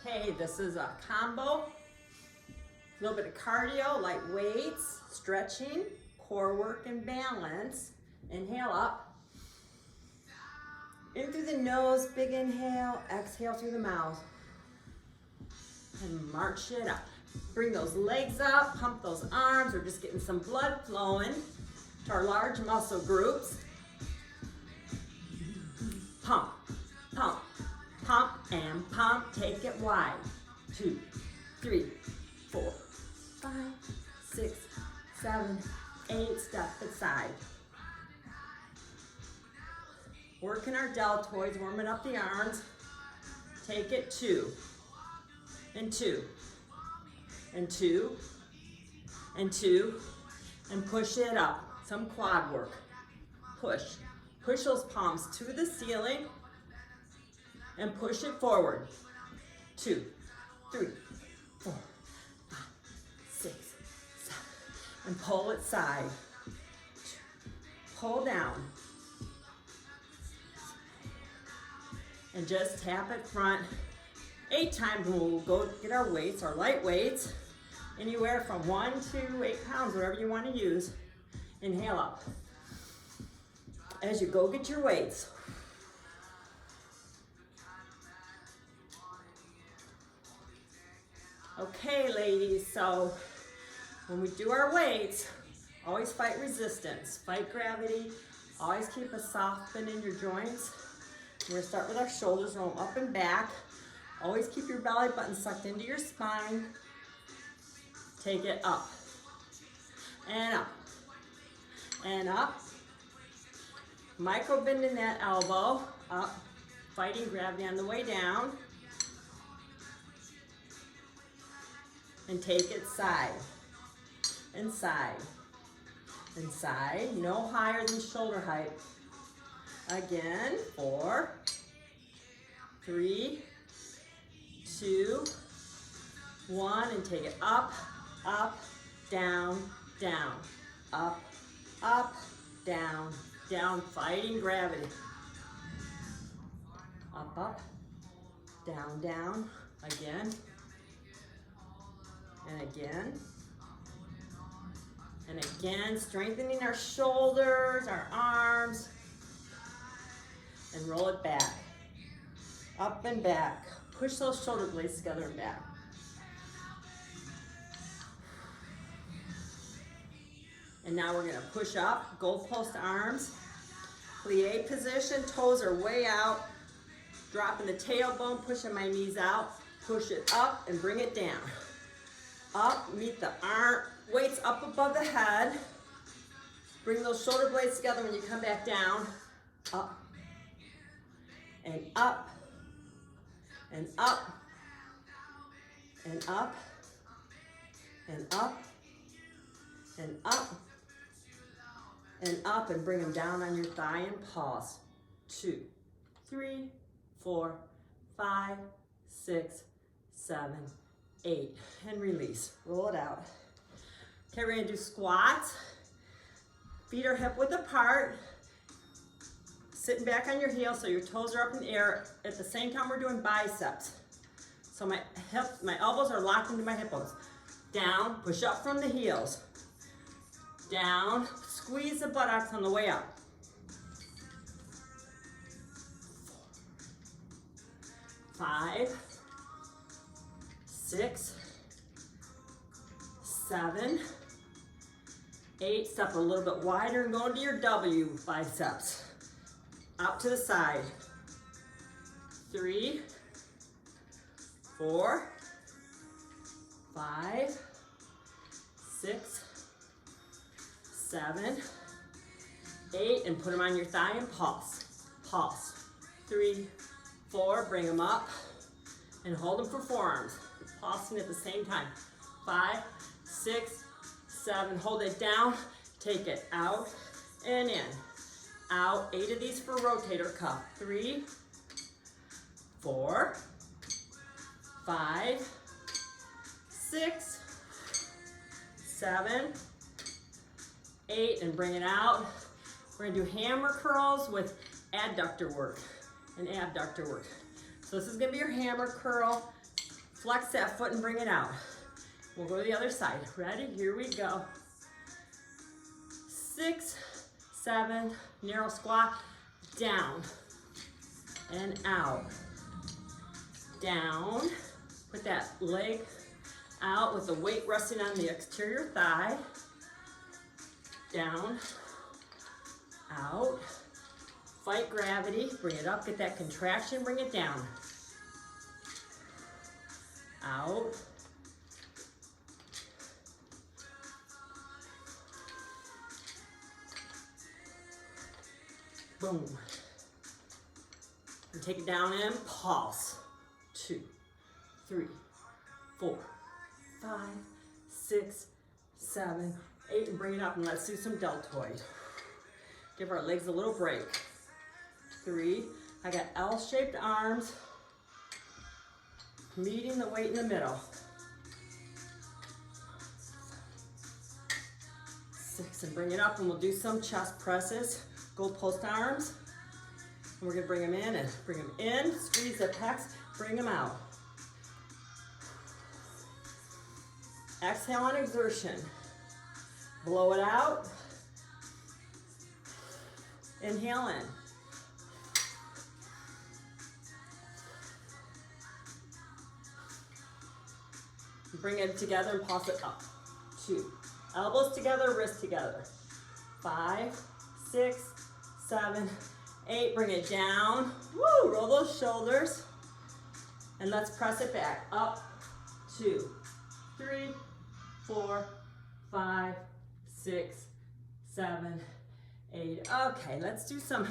Okay, this is a combo. A little bit of cardio, light weights, stretching, core work and balance. Inhale up. In through the nose, big inhale, exhale through the mouth. And march it up. Bring those legs up, pump those arms. We're just getting some blood flowing to our large muscle groups. Pump, pump, pump, and pump. Take it wide. 2, 3, 4, 5, 6, 7, 8. Step aside. Working our deltoids, warming up the arms. Take it 2, and 2, and 2, and 2, and push it up. Some quad work. Push. Push those palms to the ceiling and push it forward. 2, 3, 4, 5, 6, 7, and pull it side. Pull down. And just tap it front. 8 times, we'll go get our weights, our light weights, anywhere from 1 to 8 pounds, whatever you want to use. Inhale up. As you go get your weights. Okay, ladies, so when we do our weights, always fight resistance, fight gravity, always keep a soft bend in your joints. We're gonna start with our shoulders, roll up and back. Always keep your belly button sucked into your spine. Take it up, and up, and up. Micro bending that elbow, up, fighting gravity on the way down. And take it side, and side, and side. No higher than shoulder height. Again, 4, 3, 2, 1, and take it up, up, down, down, up, up, down, down, fighting gravity. Up, up, down, down, again, and again, and again, strengthening our shoulders, our arms, and roll it back, up and back. Push those shoulder blades together and back. And now we're gonna push up, goalpost arms, plie position, toes are way out, dropping the tailbone, pushing my knees out, push it up and bring it down. Up, meet the arm, weights up above the head. Bring those shoulder blades together when you come back down. Up, and up, and up, and up, and up, and up, and up, and bring them down on your thigh and pause. 2, 3, 4, 5, 6, 7, 8, and release. Roll it out. Okay, we're gonna do squats. Feet are hip width apart. Sitting back on your heels so your toes are up in the air. At the same time, we're doing biceps. So my elbows are locked into my hip bones. Down, push up from the heels. Down, squeeze the buttocks on the way up. 5, 6, 7, 8. Step a little bit wider and go into your W biceps. Out to the side. 3, 4, 5, 6, 7, 8, and put them on your thigh and pulse. Pulse. 3, 4, bring them up and hold them for forearms. Pulsing at the same time. 5, 6, 7, hold it down, take it out and in. Out, 8 of these for rotator cuff. 3, 4, 5, 6, 7, 8, and bring it out. We're gonna do hammer curls with adductor work and abductor work. So this is gonna be your hammer curl. Flex that foot and bring it out. We'll go to the other side. Ready? Here we go. 6, 7, narrow squat, down and out. Down, put that leg out with the weight resting on the exterior thigh. Down, out. Fight gravity, bring it up, get that contraction, bring it down. Out. Boom. And take it down and pulse. 2, 3, 4, 5, 6, 7, 8, and bring it up and let's do some deltoid. Give our legs a little break. 3, I got L-shaped arms, meeting the weight in the middle. 6, and bring it up and we'll do some chest presses. Goalpost arms. And we're gonna bring them in and bring them in, squeeze the pecs, bring them out. Exhale on exertion. Blow it out. Inhale in. Bring it together and pulse it up. 2. Elbows together, wrists together. 5, 6, 7, 8. Bring it down. Woo! Roll those shoulders. And let's press it back. Up. 2, 3, 4, 5, 6, 7, 8. Okay, let's do some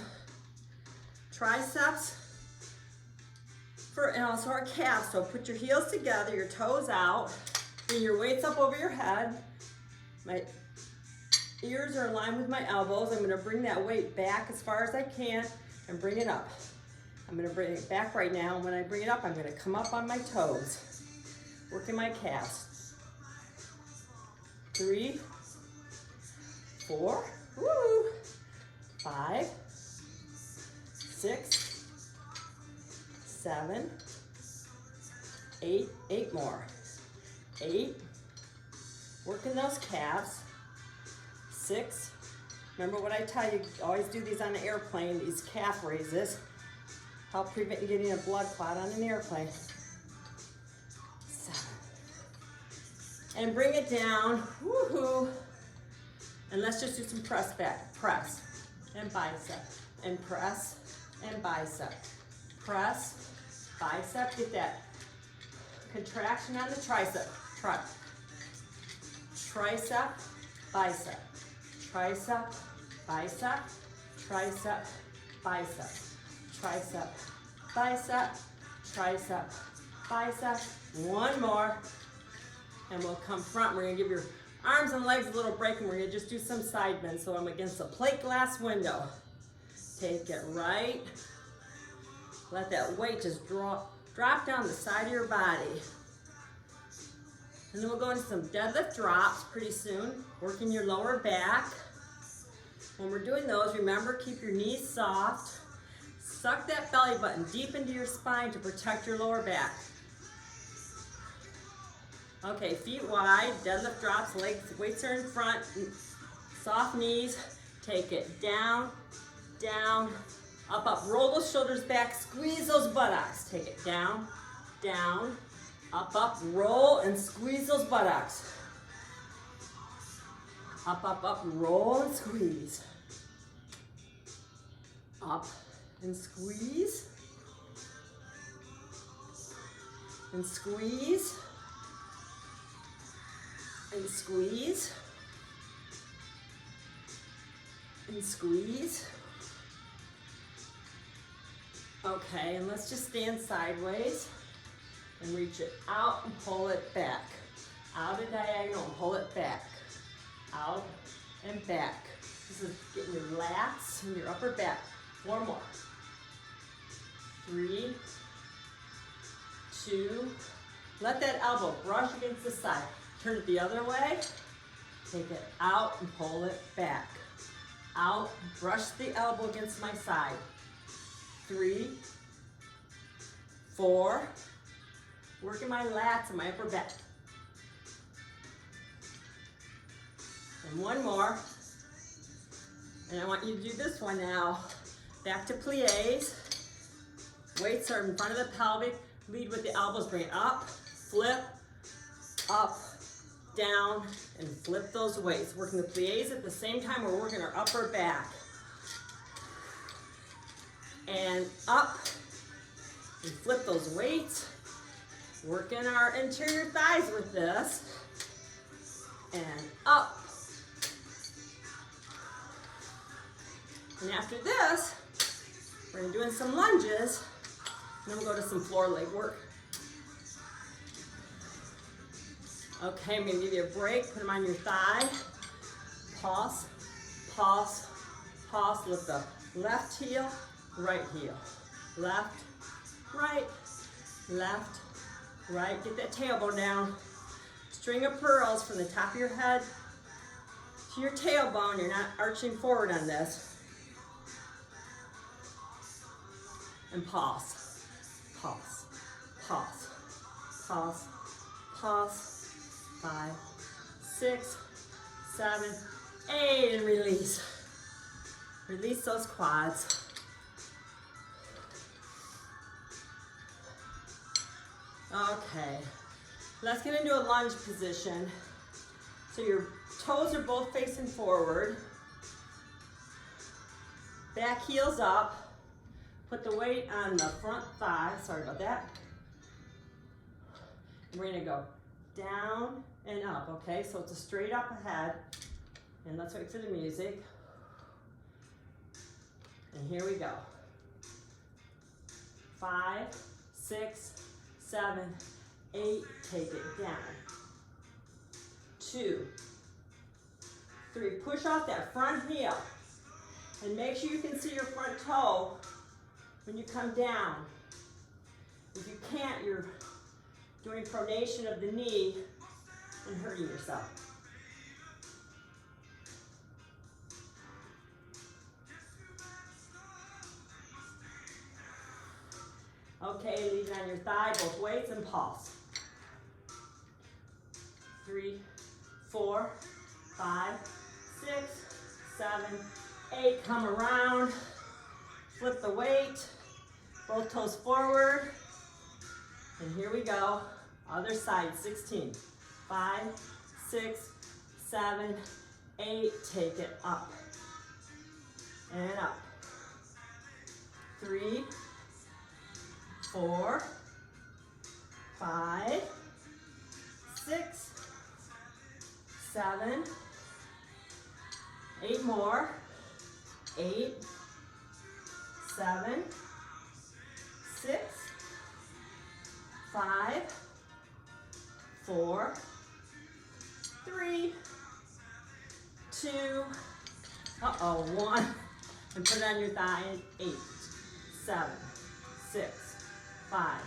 triceps and also our calves. So put your heels together, your toes out, bring your weights up over your head. My ears are in line with my elbows. I'm gonna bring that weight back as far as I can and bring it up. I'm gonna bring it back right now, and when I bring it up, I'm gonna come up on my toes, working my calves. 3, 4, woo, 5, 6, 7, 8, 8 more. 8, working those calves. 6, remember what I tell you, always do these on an airplane, these calf raises. Help prevent you getting a blood clot on an airplane. 7. And bring it down, woohoo. And let's just do some press back. Press and bicep, and press and bicep. Press, bicep, get that contraction on the tricep. Tricep, bicep. Tricep, bicep, tricep, bicep. Tricep, bicep, tricep, bicep. One more. And we'll come front. We're gonna give your arms and legs a little break, and we're gonna just do some side bends. So I'm against a plate glass window. Take it right. Let that weight just drop down the side of your body. And then we'll go into some deadlift drops pretty soon, working your lower back. When we're doing those, remember, keep your knees soft. Suck that belly button deep into your spine to protect your lower back. Okay, feet wide, deadlift drops, legs, weights are in front, soft knees. Take it down, down, up, up. Roll those shoulders back, squeeze those buttocks. Take it down, down, up, up, roll and squeeze those buttocks. Up, up, up, roll and squeeze. Up and squeeze. And squeeze. And squeeze. And squeeze. Okay, and let's just stand sideways and reach it out and pull it back. Out a diagonal and pull it back. Out and back. This is getting your lats and your upper back. 4 more. 3, 2. Let that elbow brush against the side. Turn it the other way. Take it out and pull it back. Out, brush the elbow against my side. 3, 4, Working my lats and my upper back. And one more. And I want you to do this one now. Back to plies. Weights are in front of the pelvic. Lead with the elbows, bring it up, flip, up, down, and flip those weights. Working the plies at the same time we're working our upper back. And up, and flip those weights. Working our interior thighs with this. And up. And after this, we're gonna be doing some lunges. And then we'll go to some floor leg work. Okay, I'm gonna give you a break. Put them on your thigh. Pause, pause, pause. Lift the left heel, right heel. Left, right, left, right. Get that tailbone down. String of pearls from the top of your head to your tailbone. You're not arching forward on this. And pause, pause, pause, pause, pause. 5, 6, 7, 8, and release. Release those quads. Okay, let's get into a lunge position. So your toes are both facing forward. Back heels up. Put the weight on the front thigh. Sorry about that. We're gonna go down and up, okay? So it's a straight up ahead. And let's wait for the music. And here we go. 5, 6, 7, 8, take it down. 2, 3, push off that front heel. And make sure you can see your front toe when you come down. If you can't, you're doing pronation of the knee and hurting yourself. Okay, leave it on your thigh, both weights, and pulse. 3, 4, 5, 6, 7, 8. Come around. Flip the weight. Both toes forward. And here we go. Other side, 16. 5, 6, 7, 8. Take it up. And up. 3, 4, 5, 6, 7, 8 more. 8, 7, 6, 5, 4, 3, 2, 1. And put it on your thigh. 8, 7, 6, 5,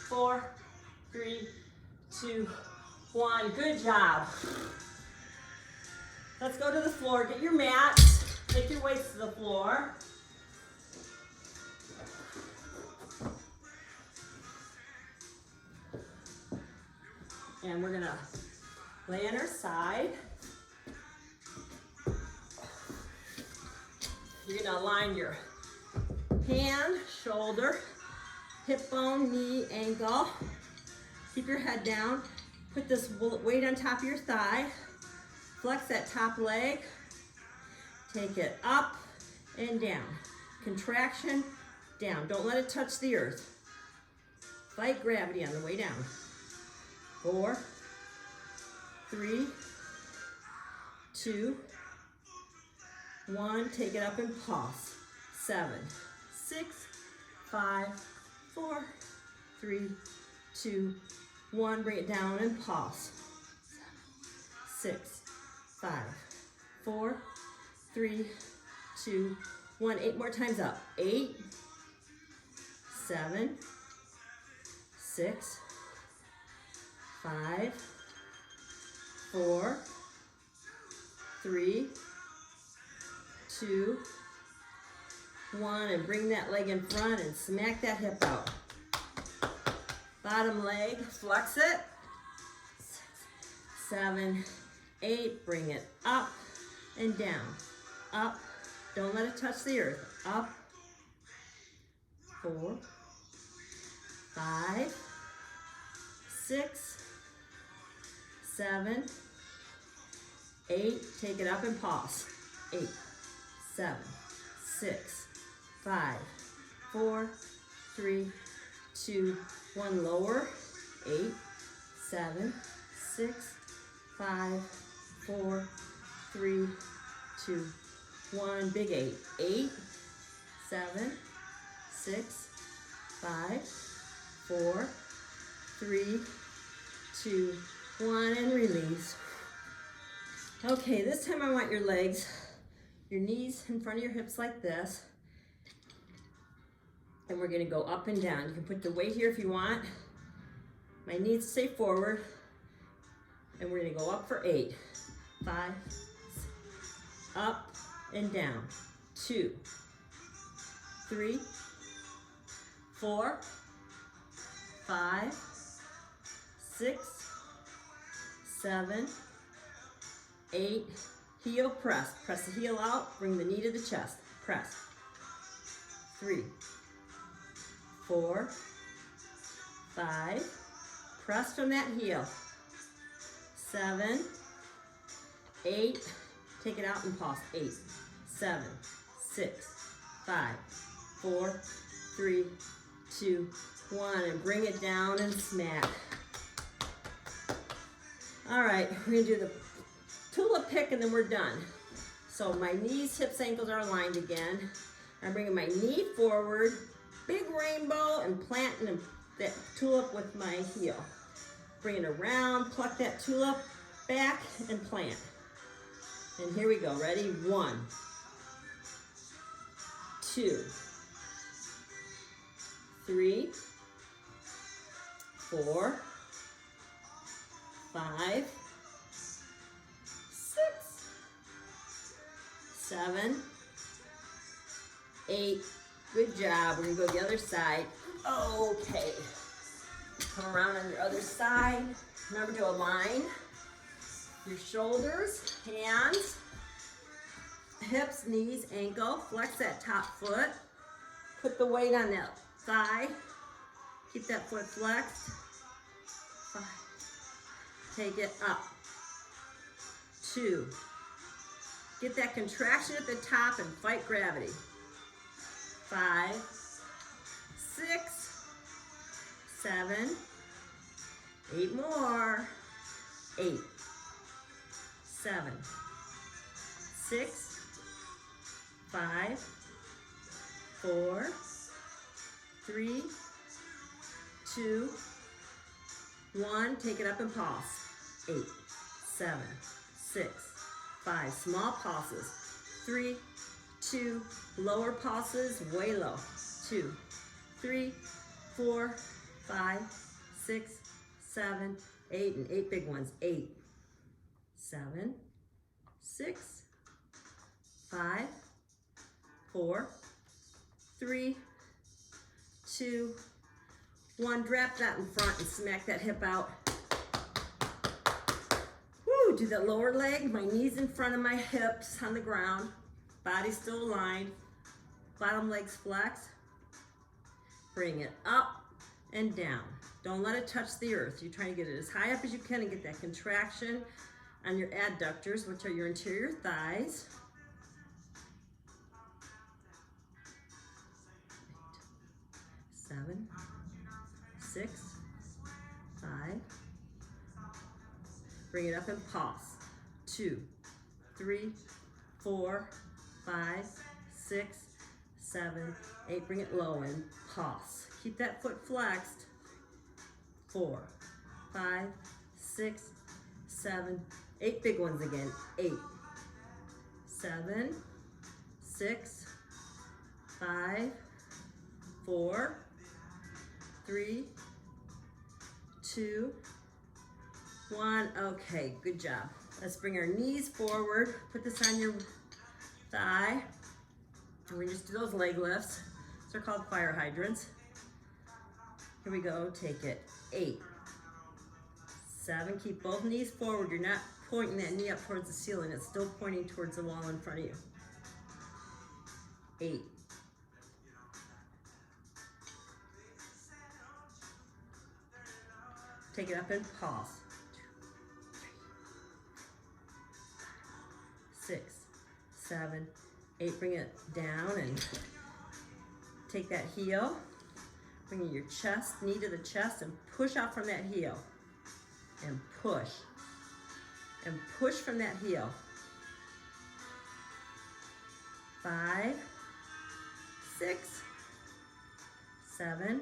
4, 3, 2, 1. Good job. Let's go to the floor. Get your mats. Take your weights to the floor. And we're gonna lay on our side. You're gonna align your hand, shoulder, hip bone, knee, ankle. Keep your head down. Put this weight on top of your thigh. Flex that top leg. Take it up and down. Contraction, down. Don't let it touch the earth. Fight gravity on the way down. 4, 3, 2, 1. Take it up and pause. 7, 6, 5, 4, 3, 2, 1. Bring it down and pause. 6, 5, 4, 3, 2, 1. 8 more times up. 8, 7, 6, 5, 4, 3, 2, 1. And bring that leg in front and smack that hip out. Bottom leg, flex it. 6, 7, 8, bring it up and down. Up, don't let it touch the earth. Up, 4, 5, 6, 7, 8, take it up and pause. 8, 7, 6, 5, 4, 3, 2, 1, lower. 8, 7, 6, 5, 4, 3, 2, 1, big 8. 8, 7, 6, 5, 4, 3, 2, 1, and release. Okay, this time I want your legs, your knees in front of your hips like this. And we're gonna go up and down. You can put the weight here if you want. My knees stay forward. And we're gonna go up for 8, 5, 6, up and down. 2, 3, 4, 5, 6, 7, 8, heel press. Press the heel out, bring the knee to the chest. Press. 3, 4, 5, press from that heel. 7, 8, take it out and pause. 8, 7, 6, 5, 4, 3, 2, 1, and bring it down and smack. All right, we're gonna do the tulip pick and then we're done. So my knees, hips, ankles are aligned again. I'm bringing my knee forward, big rainbow, and planting that tulip with my heel. Bring it around, pluck that tulip back and plant. And here we go, ready? 1, 2, 3, 4, 5, 6, 7, 8. Good job. We're gonna go the other side. Okay. Come around on your other side. Remember to align your shoulders, hands, hips, knees, ankle. Flex that top foot. Put the weight on that thigh. Keep that foot flexed. 5. Take it up. 2. Get that contraction at the top and fight gravity. 5, 6, 7, 8 more. 8, 7, 6, 5, 4, 3, 2, 1. Take it up and pause. 8, 7, 6, 5. Small pauses. 3, 2, lower pauses, way low. 2, 3, 4, 5, 6, 7, 8, and 8 big ones. 8, 7, 6, 5, 4, 3, 2, 1. Drop that in front and smack that hip out. Woo, do that lower leg, my knees in front of my hips on the ground. Body still aligned. Bottom legs flexed. Bring it up and down. Don't let it touch the earth. You're trying to get it as high up as you can and get that contraction on your adductors, which are your interior thighs. 8, 7, 6, 5. Bring it up and pause. 2, 3, 4, 5, 6, 7, 8. Bring it low and pause. Keep that foot flexed. 4, 5, 6, 7, 8 big ones again. 8, 7, 6, 5, 4, 3, 2, 1. Okay, good job. Let's bring our knees forward. Put this on your thigh. And we just do those leg lifts. They're called fire hydrants. Here we go, take it. 8, 7, keep both knees forward. You're not pointing that knee up towards the ceiling. It's still pointing towards the wall in front of you. 8. 2. Take it up and pause. 6, 7, 8. Bring it down and take that heel. Bring your chest, knee to the chest, and push out from that heel. And push. And push from that heel. 5, 6, 7,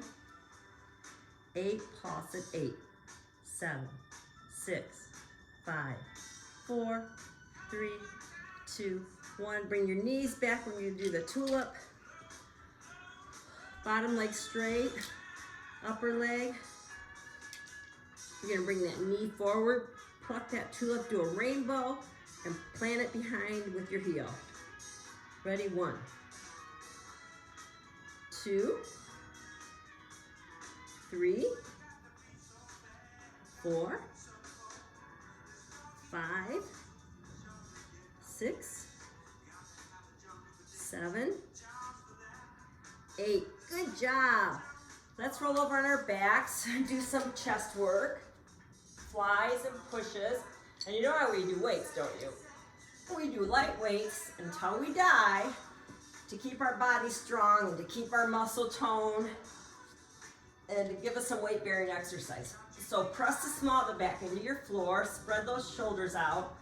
8. Pause at 8, 7, 6, 5, 4, 3, 2, 1. Bring your knees back when you do the tulip. Bottom leg straight, upper leg. You're gonna bring that knee forward, pluck that tulip, do a rainbow, and plant it behind with your heel. Ready? 1, 2, 3, 4, 5, 6, 7, 8. Good job. Let's roll over on our backs and do some chest work. Flies and pushes. And you know how we do weights, don't you? We do light weights until we die to keep our body strong and to keep our muscle tone and to give us some weight bearing exercise. So press the small of the back into your floor, spread those shoulders out,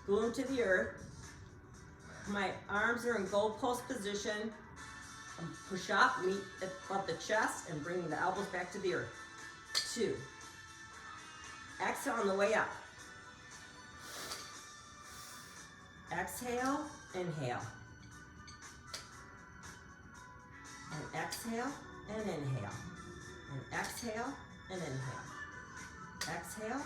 glue them to the earth. My arms are in goalpost position. Push up, meet above the chest, and bring the elbows back to the earth. 2. Exhale on the way up. Exhale, inhale. And exhale, and inhale. And exhale, and inhale. Exhale.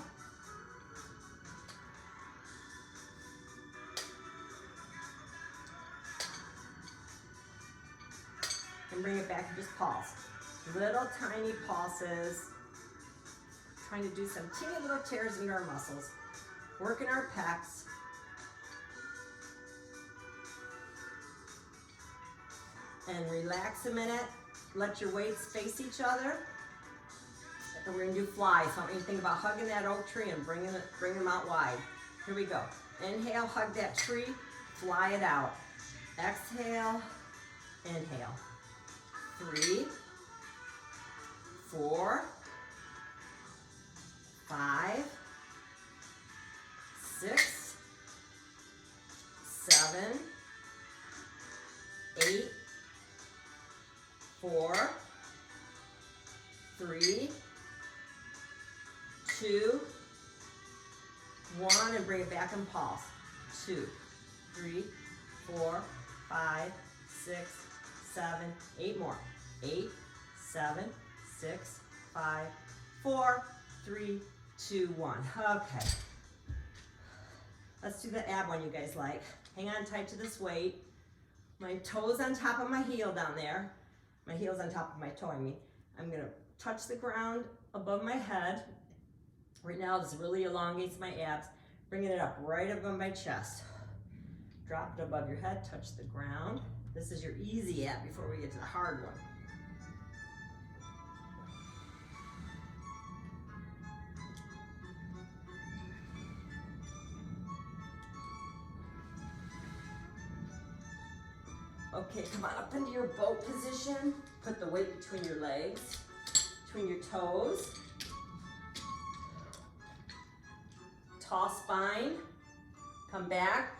And bring it back and just pulse. Little tiny pulses. Trying to do some teeny little tears into our muscles. Working our pecs. And relax a minute. Let your weights face each other. And we're gonna do flies. So I want you to think about hugging that oak tree and bring them out wide. Here we go. Inhale, hug that tree, fly it out. Exhale, inhale. 3, 4, 5, 6, 7, 8, 4, 3, 2, 1, and bring it back and pulse. 2, 3, 4, 5, 6, 7, 8 more. 8, 7, 6, 5, 4, 3, 2, 1. Okay. Let's do the ab one you guys like. Hang on tight to this weight. My toes on top of my heel down there. My heel's on top of my toe, I mean. I'm gonna touch the ground above my head. Right now, this really elongates my abs. Bringing it up right above my chest. Drop it above your head, touch the ground. This is your easy ab before we get to the hard one. Okay, come on up into your boat position. Put the weight between your legs, between your toes. Tall spine. Come back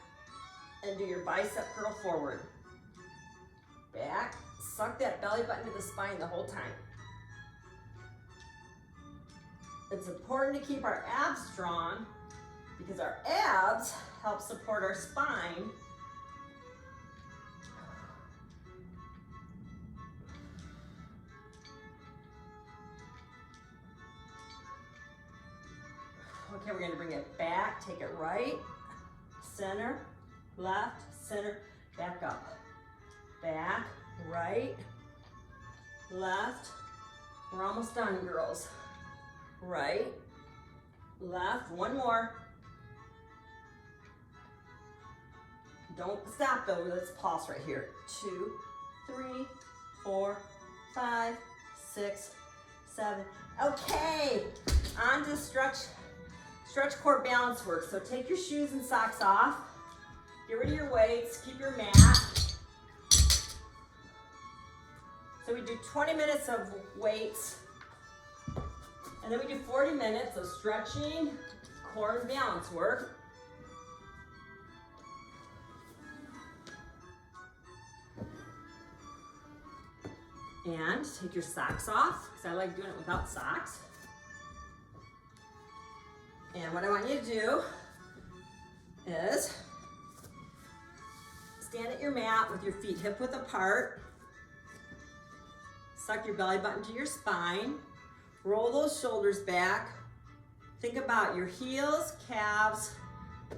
and do your bicep curl forward. Back. Suck that belly button to the spine the whole time. It's important to keep our abs strong because our abs help support our spine. Okay, we're going to bring it back, take it right, center, left, center, back up. Back, right, left, We're almost done, girls. Right, left, one more. Don't stop though, let's pause right here. 2, 3, 4, 5, 6, 7. Okay, on to stretch core balance work. So take your shoes and socks off. Get rid of your weights, keep your mat. So we do 20 minutes of weights, and then we do 40 minutes of stretching, core and balance work. And take your socks off, because I like doing it without socks. And what I want you to do is stand at your mat with your feet hip width apart. Suck your belly button to your spine. Roll those shoulders back. Think about your heels, calves,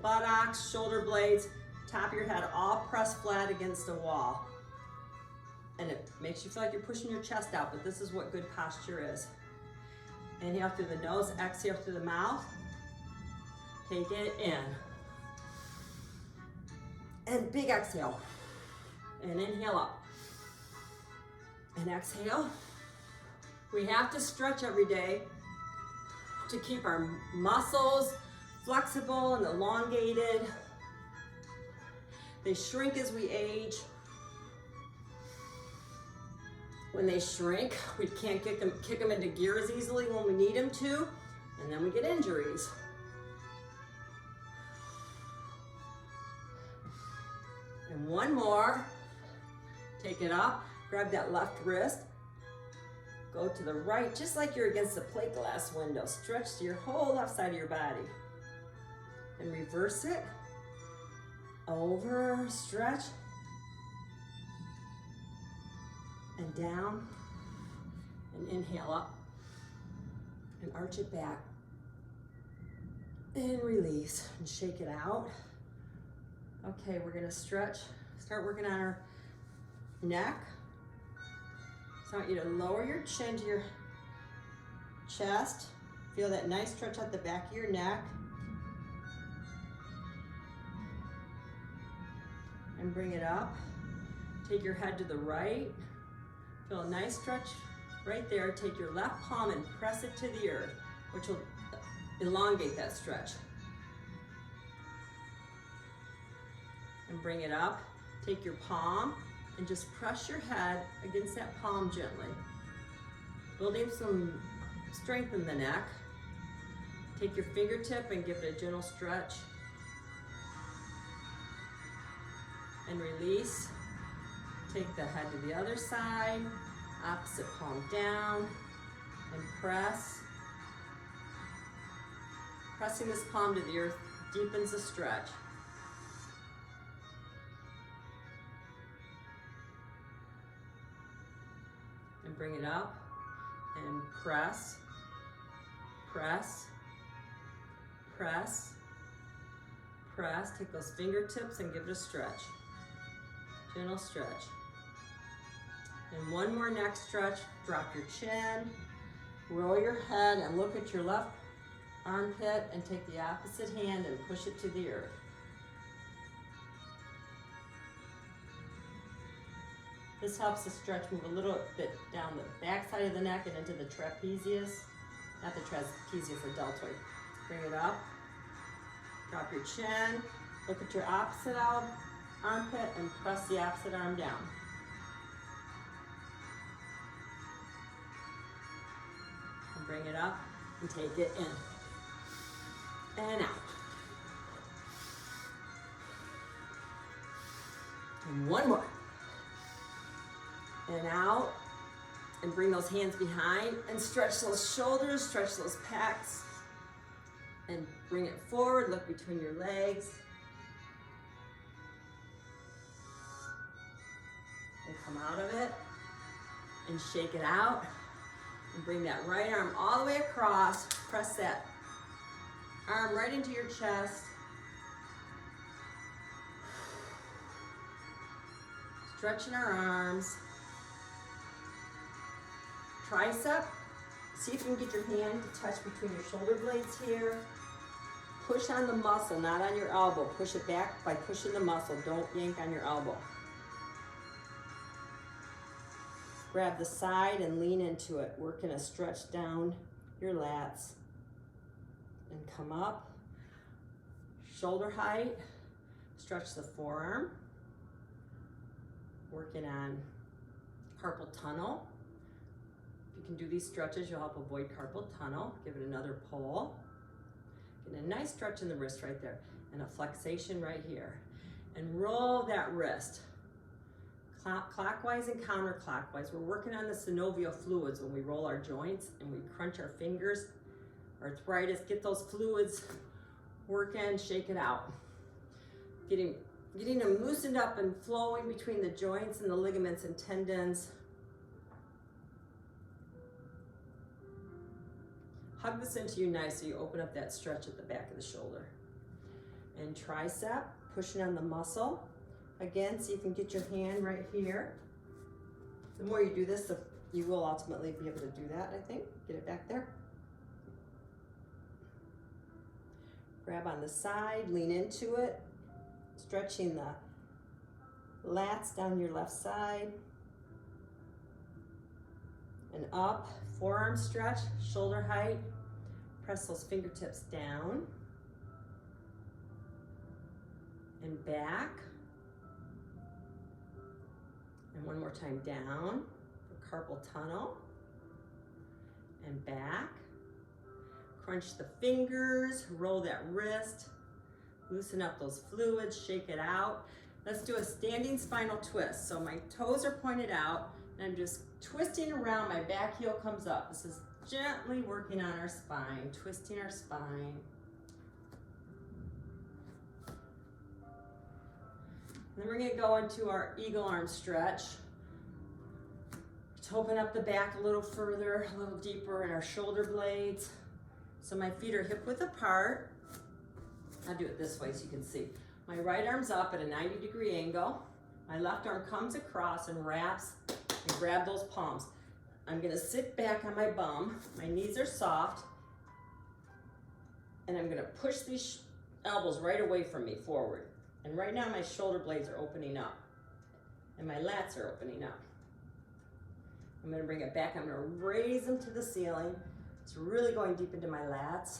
buttocks, shoulder blades, top of your head, all pressed flat against a wall. And it makes you feel like you're pushing your chest out, but this is what good posture is. Inhale through the nose, exhale through the mouth. Take it in. And big exhale. And inhale up. And exhale. We have to stretch every day to keep our muscles flexible and elongated. They shrink as we age. When they shrink, we can't kick them into gear as easily when we need them to, and then we get injuries. And one more. Take it up, grab that left wrist, go to the right, just like you're against a plate glass window. Stretch to your whole left side of your body. And reverse it. Over, stretch. And down, and inhale up, and arch it back, and release, and shake it out. Okay, we're gonna stretch, start working on our neck. So I want you to lower your chin to your chest. Feel that nice stretch at the back of your neck. And bring it up. Take your head to the right. Feel a nice stretch right there. Take your left palm and press it to the earth, which will elongate that stretch. And bring it up. Take your palm and just press your head against that palm gently. Building some strength in the neck. Take your fingertip and give it a gentle stretch. And release. Take the head to the other side, opposite palm down, and press. Pressing this palm to the earth deepens the stretch. And bring it up, and press, press, press, press. Take those fingertips and give it a stretch. Gentle stretch. And one more neck stretch. Drop your chin, roll your head, and look at your left armpit, and take the opposite hand and push it to the earth. This helps the stretch move a little bit down the back side of the neck and into the trapezius, not the trapezius, the deltoid. Bring it up, drop your chin, look at your opposite armpit, and press the opposite arm down. And bring it up and take it in and out. And one more. And out, and bring those hands behind, and stretch those shoulders, stretch those pecs, and bring it forward, look between your legs, and come out of it, and shake it out, and bring that right arm all the way across, press that arm right into your chest, stretching our arms, tricep, See if you can get your hand to touch between your shoulder blades here. Push on the muscle, not on your elbow. Push it back by pushing the muscle. Don't yank on your elbow. Grab the side and lean into it. Working a stretch down your lats. And come up. Shoulder height. Stretch the forearm. Working on carpal tunnel. If you can do these stretches, you'll help avoid carpal tunnel. Give it another pull. Get a nice stretch in the wrist right there. And a flexation right here. And roll that wrist. Clockwise and counterclockwise. We're working on the synovial fluids when we roll our joints and we crunch our fingers. Arthritis, get those fluids working, shake it out. Getting them loosened up and flowing between the joints and the ligaments and tendons. Hug this into you nice so you open up that stretch at the back of the shoulder. And tricep, pushing on the muscle. Again, see if you can get your hand right here. The more you do this, you will ultimately be able to do that, I think. Get it back there. Grab on the side, lean into it. Stretching the lats down your left side. And up, forearm stretch, shoulder height. Press those fingertips down. And back. And one more time down for carpal tunnel. And back. Crunch the fingers, roll that wrist. Loosen up those fluids, shake it out. Let's do a standing spinal twist. So my toes are pointed out, and I'm just twisting around, my back heel comes up. This is gently working on our spine, twisting our spine. And then we're gonna go into our eagle arm stretch. To open up the back a little further, a little deeper in our shoulder blades. So my feet are hip width apart. I'll do it this way so you can see. My right arm's up at a 90-degree angle. My left arm comes across and wraps and grab those palms. I'm gonna sit back on my bum. My knees are soft. And I'm gonna push these elbows right away from me forward. And right now my shoulder blades are opening up. And my lats are opening up. I'm gonna bring it back. I'm gonna raise them to the ceiling. It's really going deep into my lats.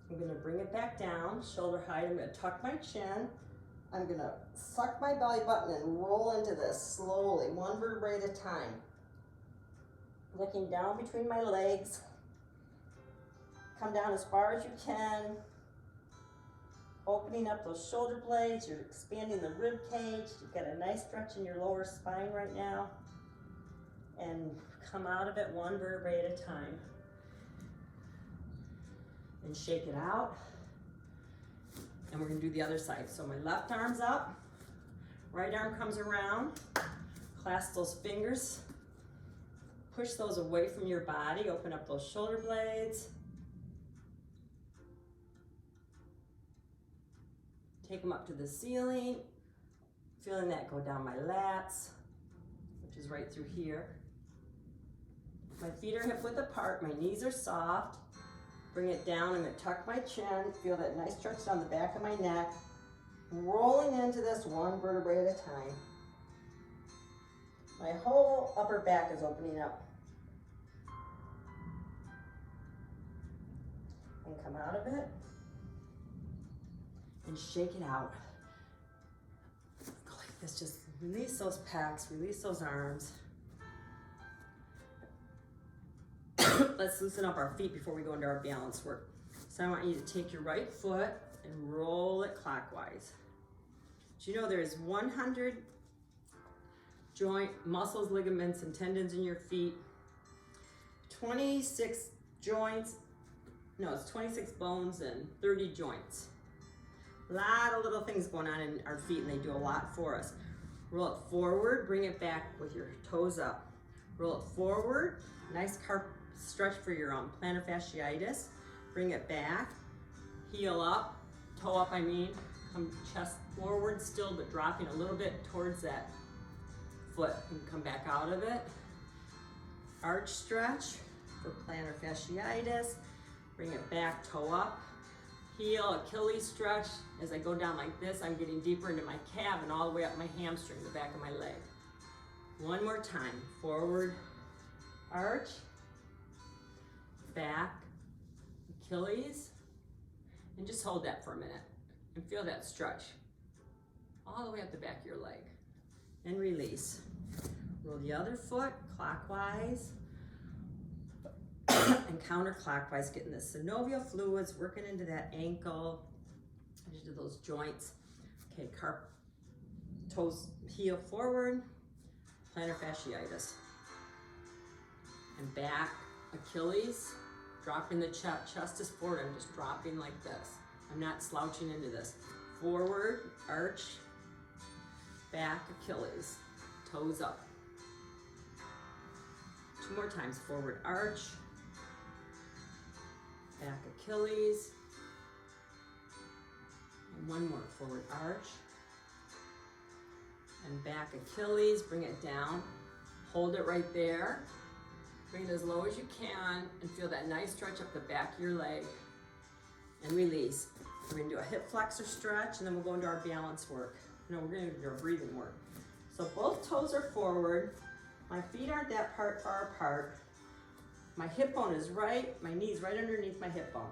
I'm gonna bring it back down, shoulder height. I'm gonna tuck my chin. I'm gonna suck my belly button and roll into this slowly, one vertebrae at a time. Looking down between my legs. Come down as far as you can. Opening up those shoulder blades. You're expanding the rib cage. You've got a nice stretch in your lower spine right now. And come out of it one vertebrae at a time. And shake it out. And we're gonna do the other side. So my left arm's up, right arm comes around, clasp those fingers, push those away from your body, open up those shoulder blades. Take them up to the ceiling, feeling that go down my lats, which is right through here. My feet are hip width apart, my knees are soft. Bring it down, I'm gonna tuck my chin, feel that nice stretch down the back of my neck. Rolling into this one vertebrae at a time. My whole upper back is opening up. And come out of it. And shake it out. Go like this, just release those pecs, release those arms. Let's loosen up our feet before we go into our balance work. So I want you to take your right foot and roll it clockwise. Do you know there's 100 joint muscles, ligaments, and tendons in your feet, 26 joints, no, it's 26 bones and 30 joints. A lot of little things going on in our feet, and they do a lot for us. Roll it forward, bring it back with your toes up. Roll it forward, nice stretch for your plantar fasciitis. Bring it back, heel up, toe up I mean. Come chest forward still, but dropping a little bit towards that foot and come back out of it. arch stretch for plantar fasciitis. Bring it back, toe up, heel, Achilles stretch. As I go down like this, I'm getting deeper into my calf and all the way up my hamstring, the back of my leg. One more time, forward, arch, back, Achilles, and just hold that for a minute and feel that stretch all the way up the back of your leg. And release. Roll the other foot clockwise and counterclockwise, getting the synovial fluids working into that ankle, into those joints. Okay, toes, heel forward, plantar fasciitis. And back, Achilles, dropping the chest is forward. I'm just dropping like this. I'm not slouching into this. Forward, arch, back, Achilles, toes up. Two more times, forward arch, back Achilles, and one more, forward arch, and back Achilles, bring it down, hold it right there, bring it as low as you can, and feel that nice stretch up the back of your leg, and release. We're gonna do a hip flexor stretch, and then we'll go into our balance work. No, we're gonna do our breathing work. So both toes are forward, my feet aren't that far apart, my hip bone is right, my knee's right underneath my hip bone.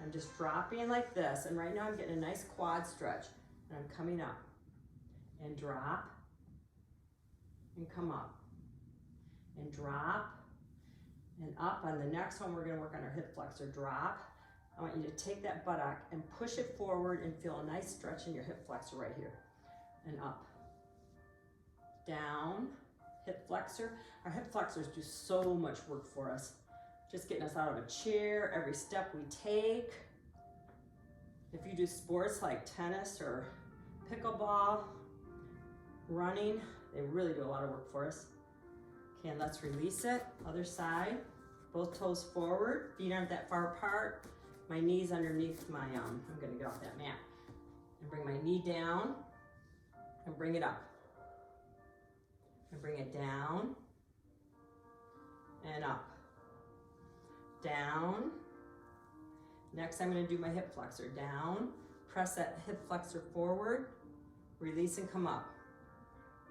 I'm just dropping like this, and right now I'm getting a nice quad stretch, and I'm coming up, and drop, and come up, and drop, and up. On the next one, we're gonna work on our hip flexor, drop. I want you to take that buttock and push it forward and feel a nice stretch in your hip flexor right here, and up, down, hip flexor. Our hip flexors do so much work for us. Just getting us out of a chair, every step we take. If you do sports like tennis or pickleball, running, they really do a lot of work for us. Okay, and let's release it. Other side, both toes forward, feet aren't that far apart. My knees underneath my, I'm gonna get off that mat. And bring my knee down and bring it up. And bring it down and up, down. Next, I'm gonna do my hip flexor, down, press that hip flexor forward, release and come up,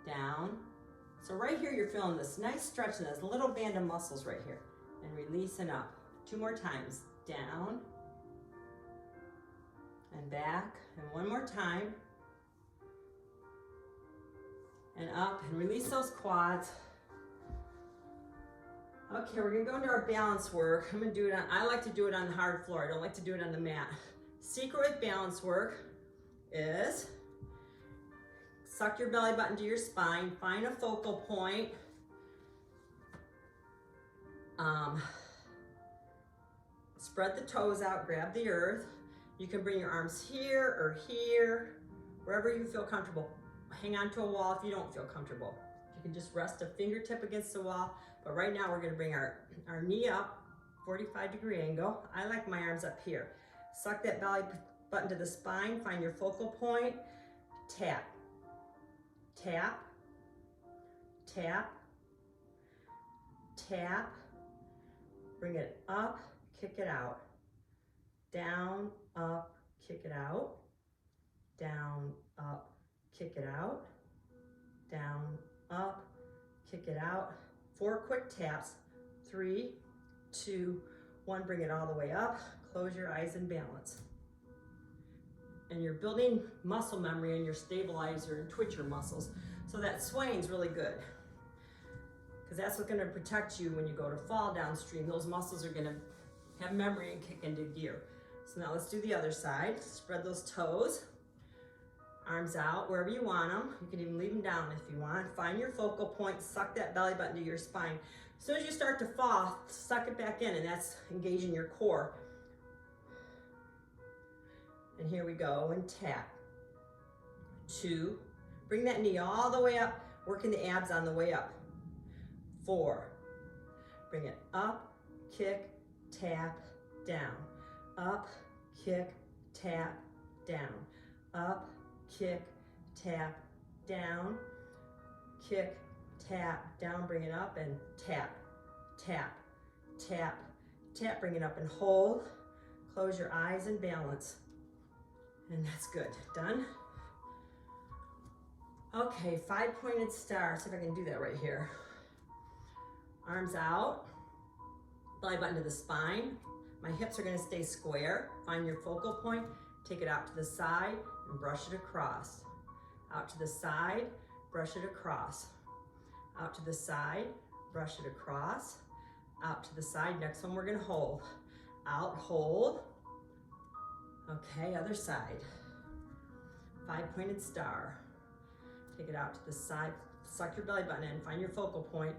down. So right here, you're feeling this nice stretch in this little band of muscles right here, and release and up. Two more times, down and back, and one more time, and up, and release those quads. Okay, we're gonna go into our balance work. I'm gonna do it on, I like to do it on the hard floor. I don't like to do it on the mat. Secret with balance work is suck your belly button to your spine, find a focal point. Spread the toes out, grab the earth. You can bring your arms here or here, wherever you feel comfortable. Hang on to a wall if you don't feel comfortable. You can just rest a fingertip against the wall, but right now we're gonna bring our knee up, 45-degree angle. I like my arms up here. Suck that belly button to the spine, find your focal point, tap, tap, tap, tap, bring it up, kick it out, down, up, kick it out, down, up, kick it out, down, up, kick it out. 4 quick taps, 3, 2, 1, bring it all the way up, close your eyes and balance. And you're building muscle memory in your stabilizer and twitcher muscles. So that swaying's really good, because that's what's gonna protect you when you go to fall downstream. Those muscles are gonna have memory and kick into gear. So now let's do the other side. Spread those toes, arms out wherever you want them. You can even leave them down if you want. Find your focal point, suck that belly button to your spine. As soon as you start to fall, suck it back in, and that's engaging your core. And here we go, and tap. 2, bring that knee all the way up, working the abs on the way up. 4, bring it up, kick, tap, down. Up, kick, tap, down. Up, kick, tap, down, kick, tap, down, bring it up, and tap, tap, tap, tap. Bring it up and hold. Close your eyes and balance. And that's good. Done? Okay, 5-pointed star. See if I can do that right here. Arms out. Belly button to the spine. My hips are going to stay square. Find your focal point. Take it out to the side and brush it across. Out to the side, brush it across. Out to the side, brush it across. Out to the side. Next one we're going to hold. Out, hold. Okay, other side. 5-pointed star. Take it out to the side. Suck your belly button in. Find your focal point.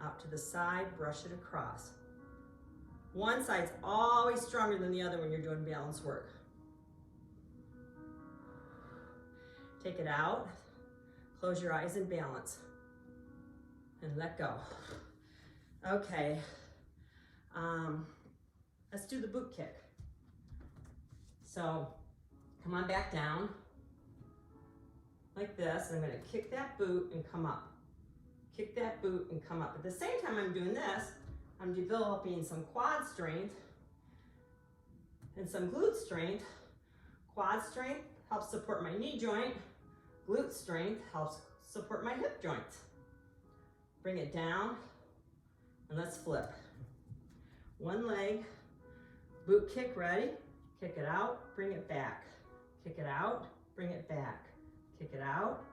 Out to the side, brush it across. One side's always stronger than the other when you're doing balance work. Take it out, close your eyes and balance, and let go. Okay, let's do the boot kick. So come on back down like this, and I'm gonna kick that boot and come up. Kick that boot and come up. At the same time I'm doing this, I'm developing some quad strength and some glute strength. Quad strength helps support my knee joint. Glute strength helps support my hip joints. Bring it down and let's flip. One leg, boot kick, ready? Kick it out, bring it back. Kick it out, bring it back. Kick it out.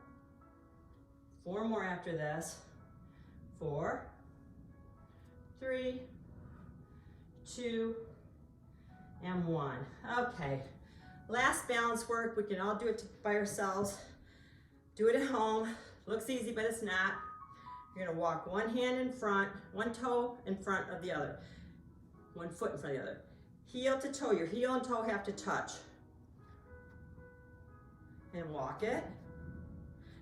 4 more after this. 4, 3, 2, and 1. Okay, last balance work. We can all do it by ourselves. Do it at home. Looks easy, but it's not. You're gonna walk one hand in front, one toe in front of the other, one foot in front of the other. Heel to toe, your heel and toe have to touch. And walk it,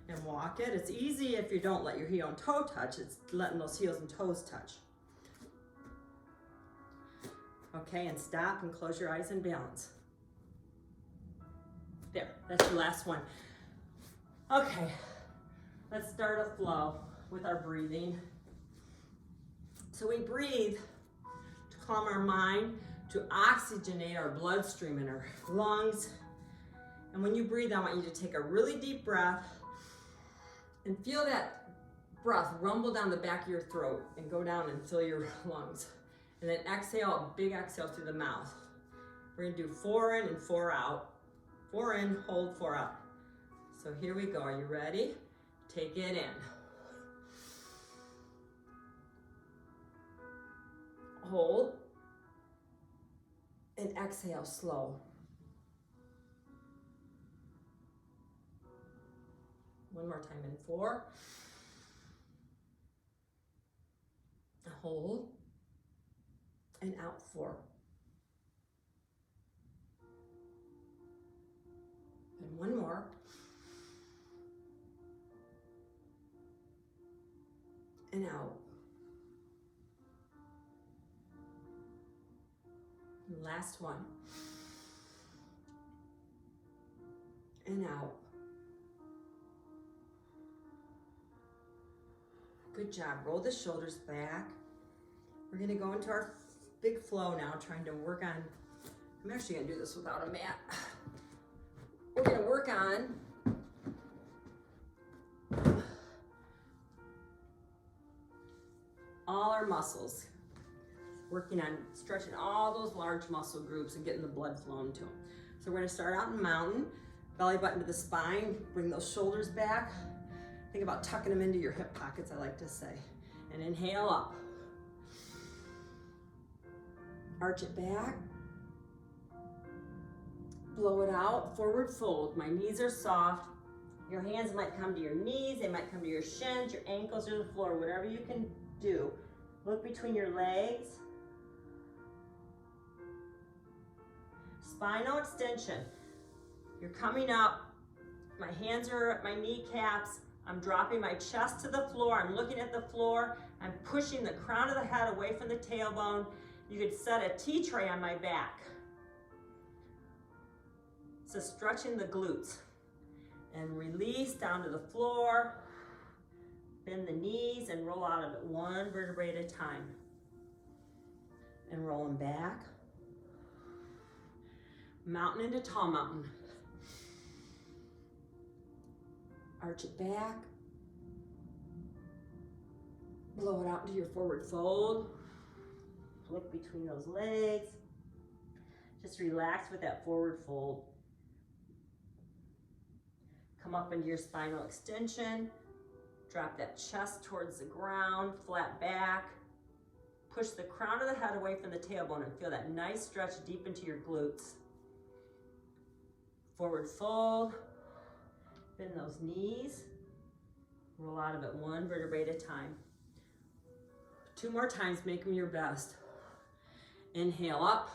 and walk it. It's easy if you don't let your heel and toe touch. It's letting those heels and toes touch. Okay, and stop and close your eyes and balance. There, that's your last one. Okay, let's start a flow with our breathing. So we breathe to calm our mind, to oxygenate our bloodstream in our lungs. And when you breathe, I want you to take a really deep breath and feel that breath rumble down the back of your throat and go down and fill your lungs. And then exhale, a big exhale through the mouth. We're gonna do 4 in and 4 out. 4 in, hold, 4 out. So here we go, are you ready? Take it in. Hold. And exhale slow. One more time in 4. Hold. And out 4. And one more. And out. And last one. And out. Good job. Roll the shoulders back. We're gonna go into our big flow now, trying to work on, I'm actually gonna do this without a mat. We're gonna work on all our muscles. Working on stretching all those large muscle groups and getting the blood flowing to them. So we're gonna start out in mountain, belly button to the spine, bring those shoulders back. Think about tucking them into your hip pockets, I like to say. And inhale up. Arch it back. Blow it out, forward fold. My knees are soft. Your hands might come to your knees, they might come to your shins, your ankles, or the floor, whatever you can do. Look between your legs. Spinal extension. You're coming up. My hands are at my kneecaps. I'm dropping my chest to the floor. I'm looking at the floor. I'm pushing the crown of the head away from the tailbone. You could set a tea tray on my back. So stretching the glutes. And release down to the floor. Bend the knees and roll out of it, one vertebrae at a time. and roll them back. Mountain into tall mountain. Arch it back. Blow it out into your forward fold. Look between those legs. Just relax with that forward fold. Come up into your spinal extension. Drop that chest towards the ground, flat back. Push the crown of the head away from the tailbone and feel that nice stretch deep into your glutes. Forward fold. Bend those knees. Roll out of it one vertebrae at a time. 2 more times, make them your best. Inhale up.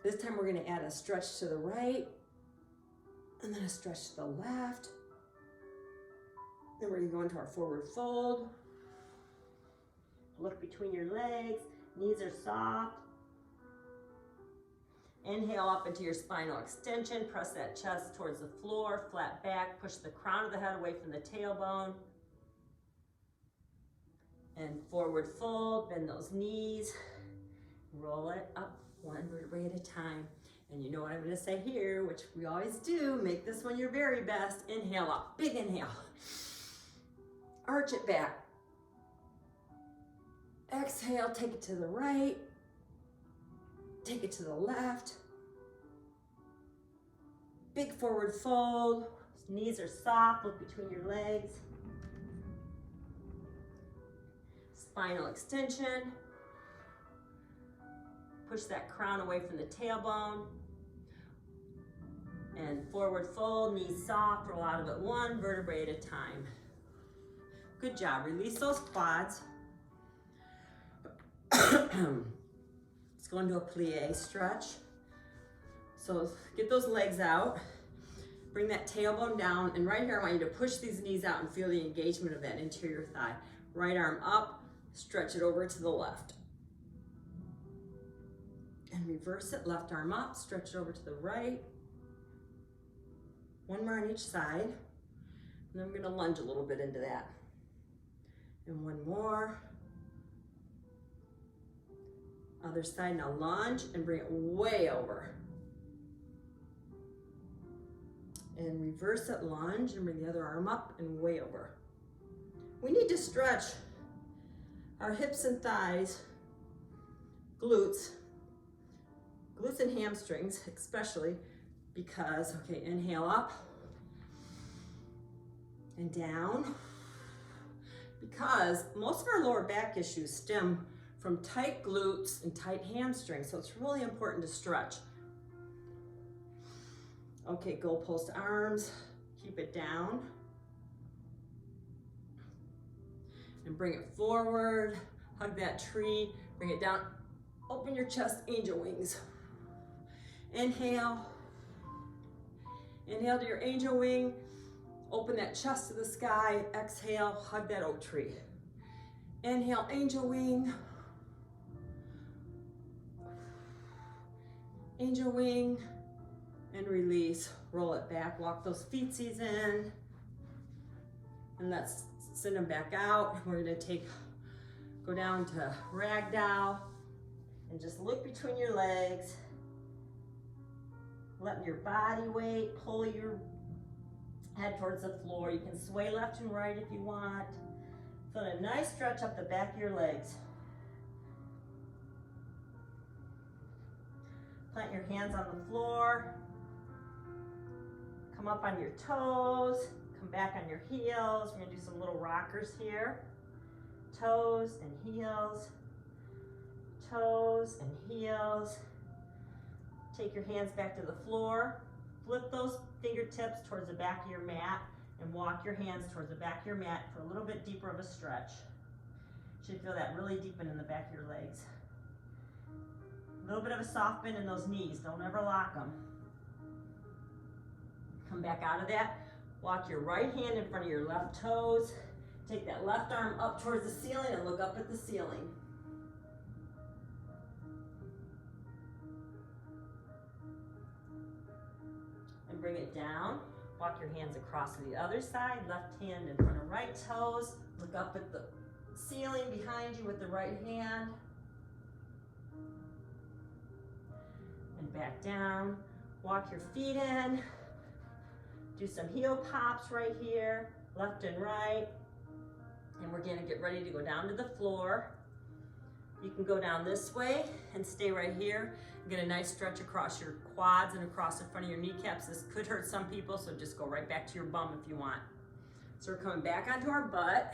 This time we're gonna add a stretch to the right, and then a stretch to the left. Then we're gonna go into our forward fold. Look between your legs, knees are soft. Inhale up into your spinal extension, press that chest towards the floor, flat back, push the crown of the head away from the tailbone. And forward fold, bend those knees, roll it up 1 vertebrae at a time. And you know what I'm gonna say here, which we always do, make this one your very best. Inhale up, big inhale. Arch it back. Exhale, take it to the right. Take it to the left. Big forward fold. Knees are soft, look between your legs. Spinal extension. Push that crown away from the tailbone. And forward fold, knees soft, roll out of it 1 vertebrae at a time. Good job, release those quads. Let's go into a plie stretch. So get those legs out, bring that tailbone down, and right here I want you to push these knees out and feel the engagement of that interior thigh. Right arm up, stretch it over to the left. And reverse it, left arm up, stretch it over to the right. 1 more on each side. And then I'm gonna lunge a little bit into that. And 1 more. Other side, now lunge and bring it way over. And reverse it, lunge, and bring the other arm up and way over. We need to stretch our hips and thighs, glutes and hamstrings especially, because, okay, inhale up and down, because most of our lower back issues stem from tight glutes and tight hamstrings, so it's really important to stretch. Okay, goalpost arms, keep it down. And bring it forward, hug that tree, bring it down, open your chest, angel wings. Inhale, inhale to your angel wing, open that chest to the sky, exhale, hug that oak tree. Inhale, angel wing. Angel wing, and release. Roll it back, walk those feetsies in, and let's send them back out. We're gonna go down to ragdoll, and just look between your legs, letting your body weight pull your head towards the floor. You can sway left and right if you want. Feel a nice stretch up the back of your legs. Plant your hands on the floor. Come up on your toes. Come back on your heels. We're gonna do some little rockers here. Toes and heels. Toes and heels. Take your hands back to the floor. Flip those fingertips towards the back of your mat and walk your hands towards the back of your mat for a little bit deeper of a stretch. You should feel that really deepen in the back of your legs. A little bit of a soft bend in those knees. Don't ever lock them. Come back out of that. Walk your right hand in front of your left toes. Take that left arm up towards the ceiling and look up at the ceiling. And bring it down. Walk your hands across to the other side. Left hand in front of right toes. Look up at the ceiling behind you with the right hand. and back down. Walk your feet in. Do some heel pops right here, left and right. And we're gonna get ready to go down to the floor. You can go down this way and stay right here. Get a nice stretch across your quads and across the front of your kneecaps. This could hurt some people, so just go right back to your bum if you want. So we're coming back onto our butt.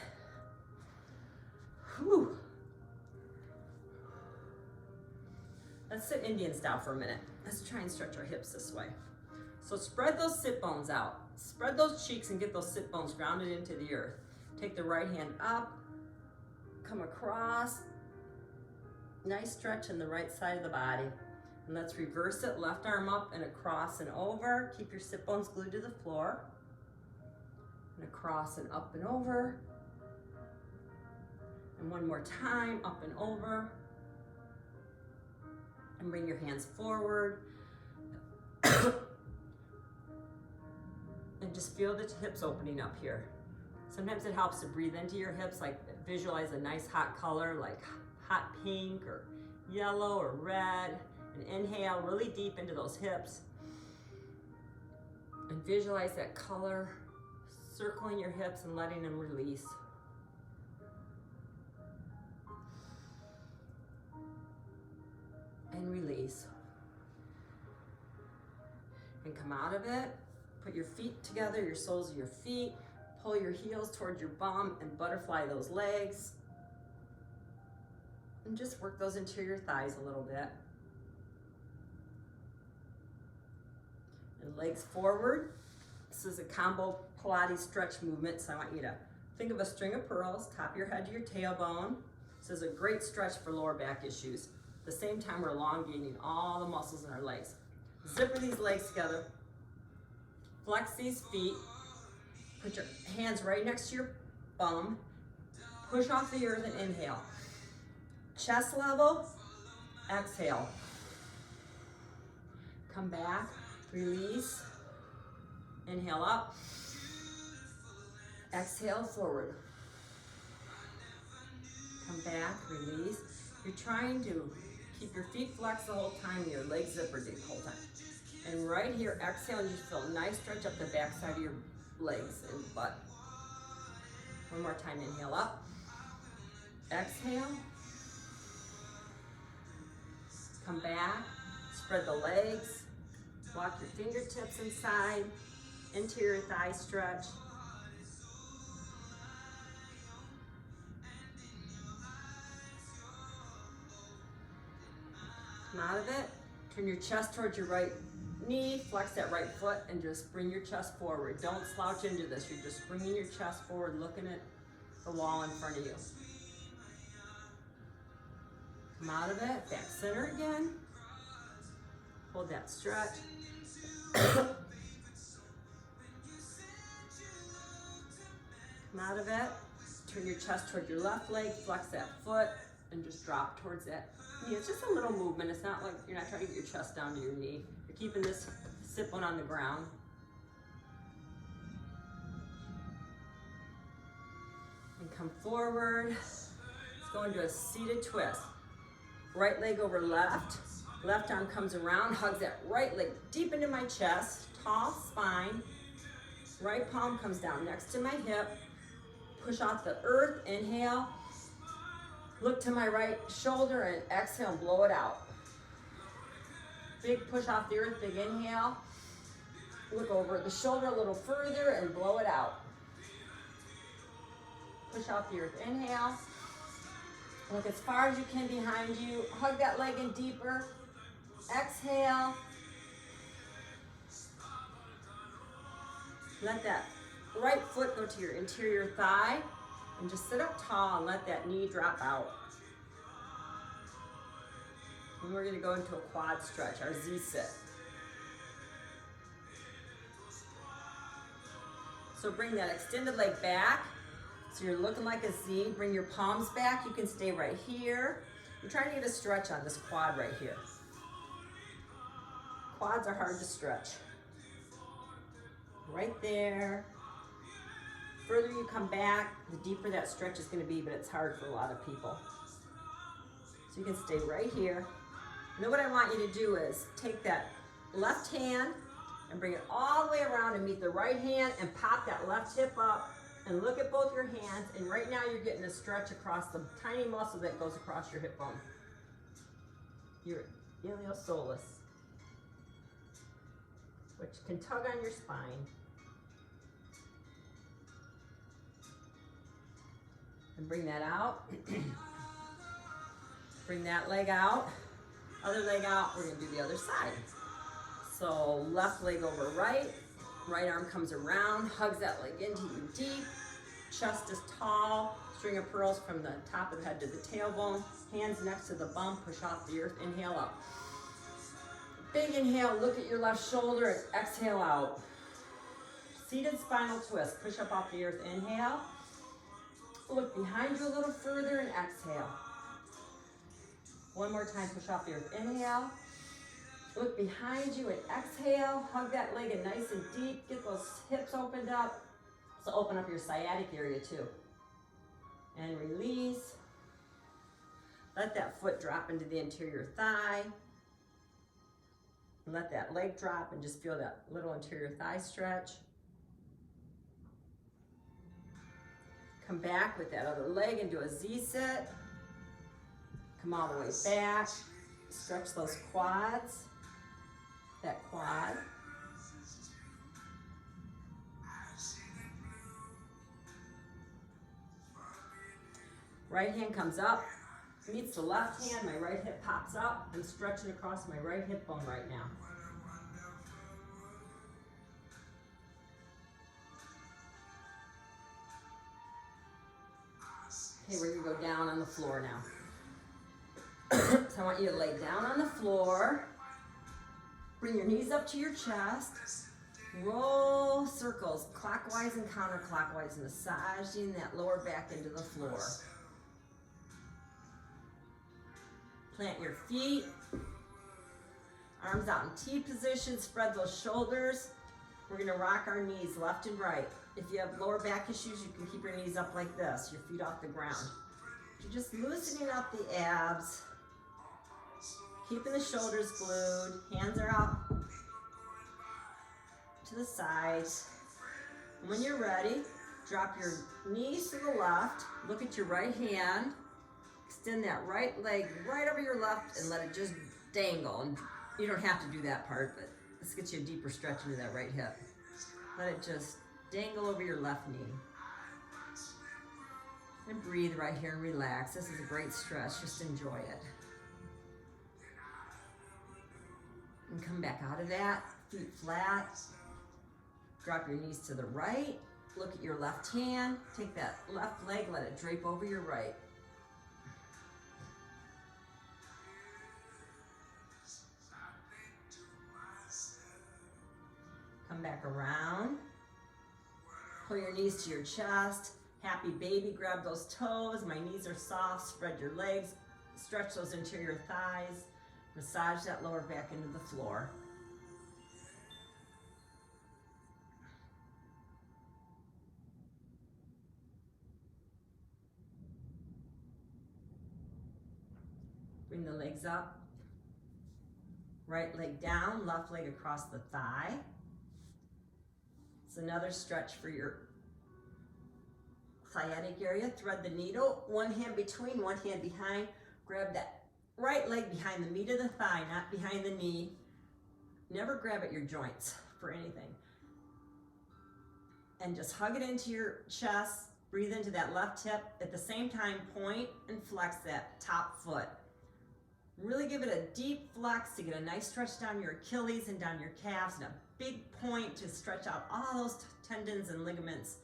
Whew. Let's sit Indian style for a minute. Let's try and stretch our hips this way. So spread those sit bones out. Spread those cheeks and get those sit bones grounded into the earth. Take the right hand up, come across. Nice stretch in the right side of the body. And let's reverse it, left arm up and across and over. Keep your sit bones glued to the floor. And across and up and over. And one more time, up and over. And bring your hands forward. And just feel the hips opening up here. Sometimes it helps to breathe into your hips, like visualize a nice hot color, like hot pink or yellow or red. And inhale really deep into those hips. And visualize that color circling your hips and letting them release. And release. And come out of it. Put your feet together, your soles of your feet. Pull your heels towards your bum and butterfly those legs. And just work those interior thighs a little bit. And legs forward. This is a combo Pilates stretch movement, so I want you to think of a string of pearls, top of your head to your tailbone. This is a great stretch for lower back issues. At the same time, we're elongating all the muscles in our legs. Zipper these legs together. Flex these feet. Put your hands right next to your bum. Push off the earth and inhale. Chest level, exhale. Come back, release. Inhale up. Exhale forward. Come back, release. You're trying to keep your feet flexed the whole time, your legs zippered the whole time. And right here, exhale, and you feel a nice stretch up the back side of your legs and butt. One more time, inhale up. Exhale. Come back, spread the legs, walk your fingertips inside, interior thigh stretch. Come out of it, turn your chest towards your right knee, flex that right foot, and just bring your chest forward. Don't slouch into this, you're just bringing your chest forward, looking at the wall in front of you. Come out of it, back center again. Hold that stretch. Come out of it, turn your chest toward your left leg, flex that foot, and just drop towards that knee. It's just a little movement. It's not like you're not trying to get your chest down to your knee. You're keeping this sit bone on the ground. And come forward. Let's go into a seated twist. Right leg over left. Left arm comes around, hugs that right leg deep into my chest. Tall spine. Right palm comes down next to my hip. Push off the earth, inhale. Look to my right shoulder and exhale and blow it out. Big push off the earth, big inhale. Look over the shoulder a little further and blow it out. Push off the earth, inhale. Look as far as you can behind you. Hug that leg in deeper. Exhale. Let that right foot go to your interior thigh and just sit up tall and let that knee drop out. And we're going to go into a quad stretch, our Z-sit. So bring that extended leg back. So you're looking like a Z. Bring your palms back. You can stay right here. I'm trying to get a stretch on this quad right here. Quads are hard to stretch. Right there. Further you come back, the deeper that stretch is going to be, but it's hard for a lot of people. So you can stay right here. Now what I want you to do is take that left hand and bring it all the way around and meet the right hand and pop that left hip up and look at both your hands. And right now you're getting a stretch across the tiny muscle that goes across your hip bone. Your iliopsoas, which can tug on your spine. And bring that out. Bring that leg out. Other leg out, we're gonna do the other side. So left leg over right, right arm comes around, hugs that leg into you deep, chest is tall, string of pearls from the top of the head to the tailbone, hands next to the bum, push off the earth, inhale up. Big inhale, look at your left shoulder, and exhale out. Seated spinal twist, push up off the earth, inhale. Look behind you a little further and exhale. One more time, push off the earth, inhale. Look behind you and exhale. Hug that leg in nice and deep. Get those hips opened up. So open up your sciatic area too. And release. Let that foot drop into the interior thigh. And let that leg drop and just feel that little interior thigh stretch. Come back with that other leg and do a Z-sit. Come all the way back. Stretch those quads. That quad. Right hand comes up, meets the left hand, my right hip pops up. I'm stretching across my right hip bone right now. Okay, we're gonna go down on the floor now. So I want you to lay down on the floor. Bring your knees up to your chest. Roll circles clockwise and counterclockwise, massaging that lower back into the floor. Plant your feet. Arms out in T position. Spread those shoulders. We're gonna rock our knees left and right. If you have lower back issues, you can keep your knees up like this, your feet off the ground. You're just loosening up the abs. Keeping the shoulders glued, hands are out to the sides. And when you're ready, drop your knees to the left, look at your right hand, extend that right leg right over your left and let it just dangle. And you don't have to do that part, but this gets you a deeper stretch into that right hip. Let it just dangle over your left knee. And breathe right here and relax. This is a great stretch, just enjoy it. And come back out of that, feet flat. Drop your knees to the right. Look at your left hand. Take that left leg, let it drape over your right. Come back around. Pull your knees to your chest. Happy baby, grab those toes. My knees are soft. Spread your legs. Stretch those interior thighs. Massage that lower back into the floor. Bring the legs up. Right leg down, left leg across the thigh. It's another stretch for your sciatic area. Thread the needle, one hand between, one hand behind. Grab that right leg behind the meat of the thigh, not behind the knee. Never grab at your joints for anything. And just hug it into your chest. Breathe into that left hip. At the same time, point and flex that top foot. Really give it a deep flex to get a nice stretch down your Achilles and down your calves, and a big point to stretch out all those tendons and ligaments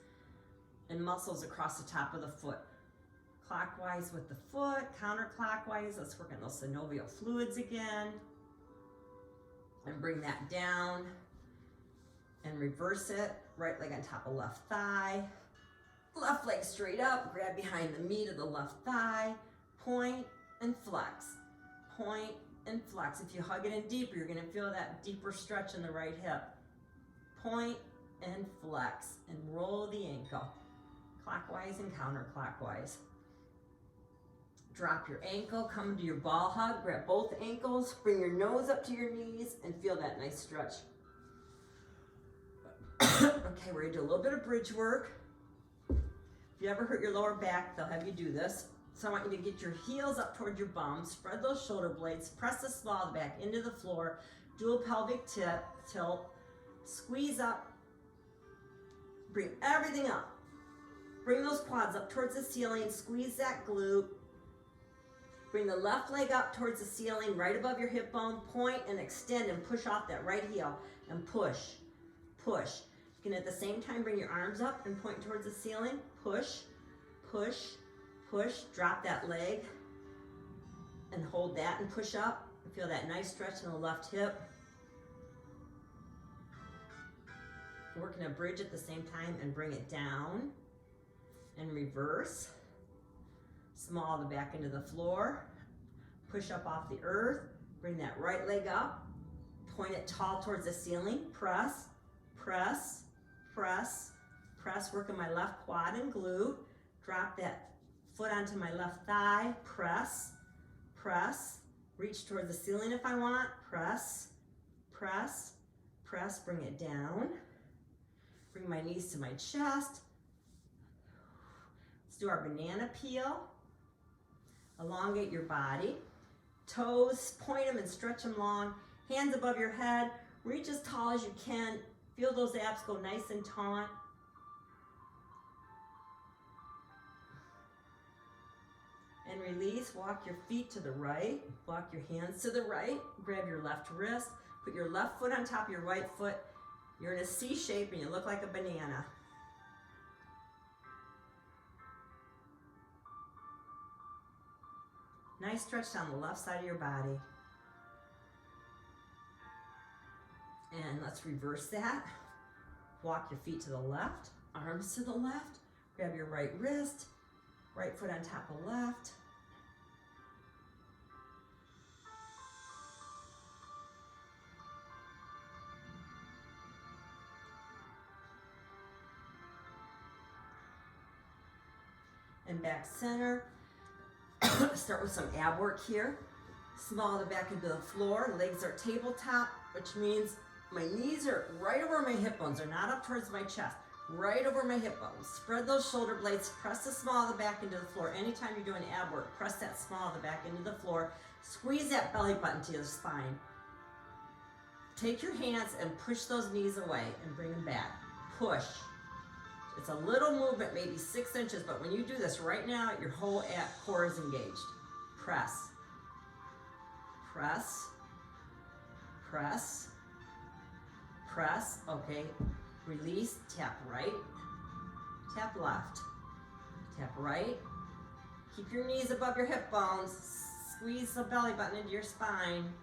and muscles across the top of the foot. Clockwise with the foot, counterclockwise. Let's work on those synovial fluids again. And bring that down and reverse it. Right leg on top of left thigh. Left leg straight up, grab behind the meat of the left thigh. Point and flex. Point and flex. If you hug it in deeper, you're gonna feel that deeper stretch in the right hip. Point and flex and roll the ankle. Clockwise and counterclockwise. Drop your ankle, come to your ball hug, grab both ankles, bring your nose up to your knees, and feel that nice stretch. Okay, we're gonna do a little bit of bridge work. If you ever hurt your lower back, they'll have you do this. So I want you to get your heels up toward your bum, spread those shoulder blades, press the small of the back into the floor, do a pelvic tilt, squeeze up, bring everything up. Bring those quads up towards the ceiling, squeeze that glute. Bring the left leg up towards the ceiling, right above your hip bone, point and extend and push off that right heel and push, push. You can at the same time bring your arms up and point towards the ceiling, push, push, push, drop that leg and hold that and push up and feel that nice stretch in the left hip. Working a bridge at the same time and bring it down and reverse. Small the back into the floor, push up off the earth, bring that right leg up, point it tall towards the ceiling, press, press, press, press, working my left quad and glute, drop that foot onto my left thigh, press, press, reach towards the ceiling if I want, press, press, press, bring it down, bring my knees to my chest. Let's do our banana peel. Elongate your body. Toes, point them and stretch them long. Hands above your head. Reach as tall as you can. Feel those abs go nice and taut. And release. Walk your feet to the right. Walk your hands to the right. Grab your left wrist. Put your left foot on top of your right foot. You're in a C shape and you look like a banana. Nice stretch down the left side of your body. And let's reverse that. Walk your feet to the left, arms to the left. Grab your right wrist, right foot on top of left. And back center. Start with some ab work here. Small the back into the floor. Legs are tabletop, which means my knees are right over my hip bones. They're not up towards my chest. Right over my hip bones. Spread those shoulder blades. Press the small of the back into the floor. Anytime you're doing ab work, press that small of the back into the floor. Squeeze that belly button to your spine. Take your hands and push those knees away and bring them back. Push. It's a little movement, maybe 6 inches, but when you do this right now, your whole core is engaged. Press, press, press, press. Okay, release, tap right, tap left, tap right. Keep your knees above your hip bones. Squeeze the belly button into your spine.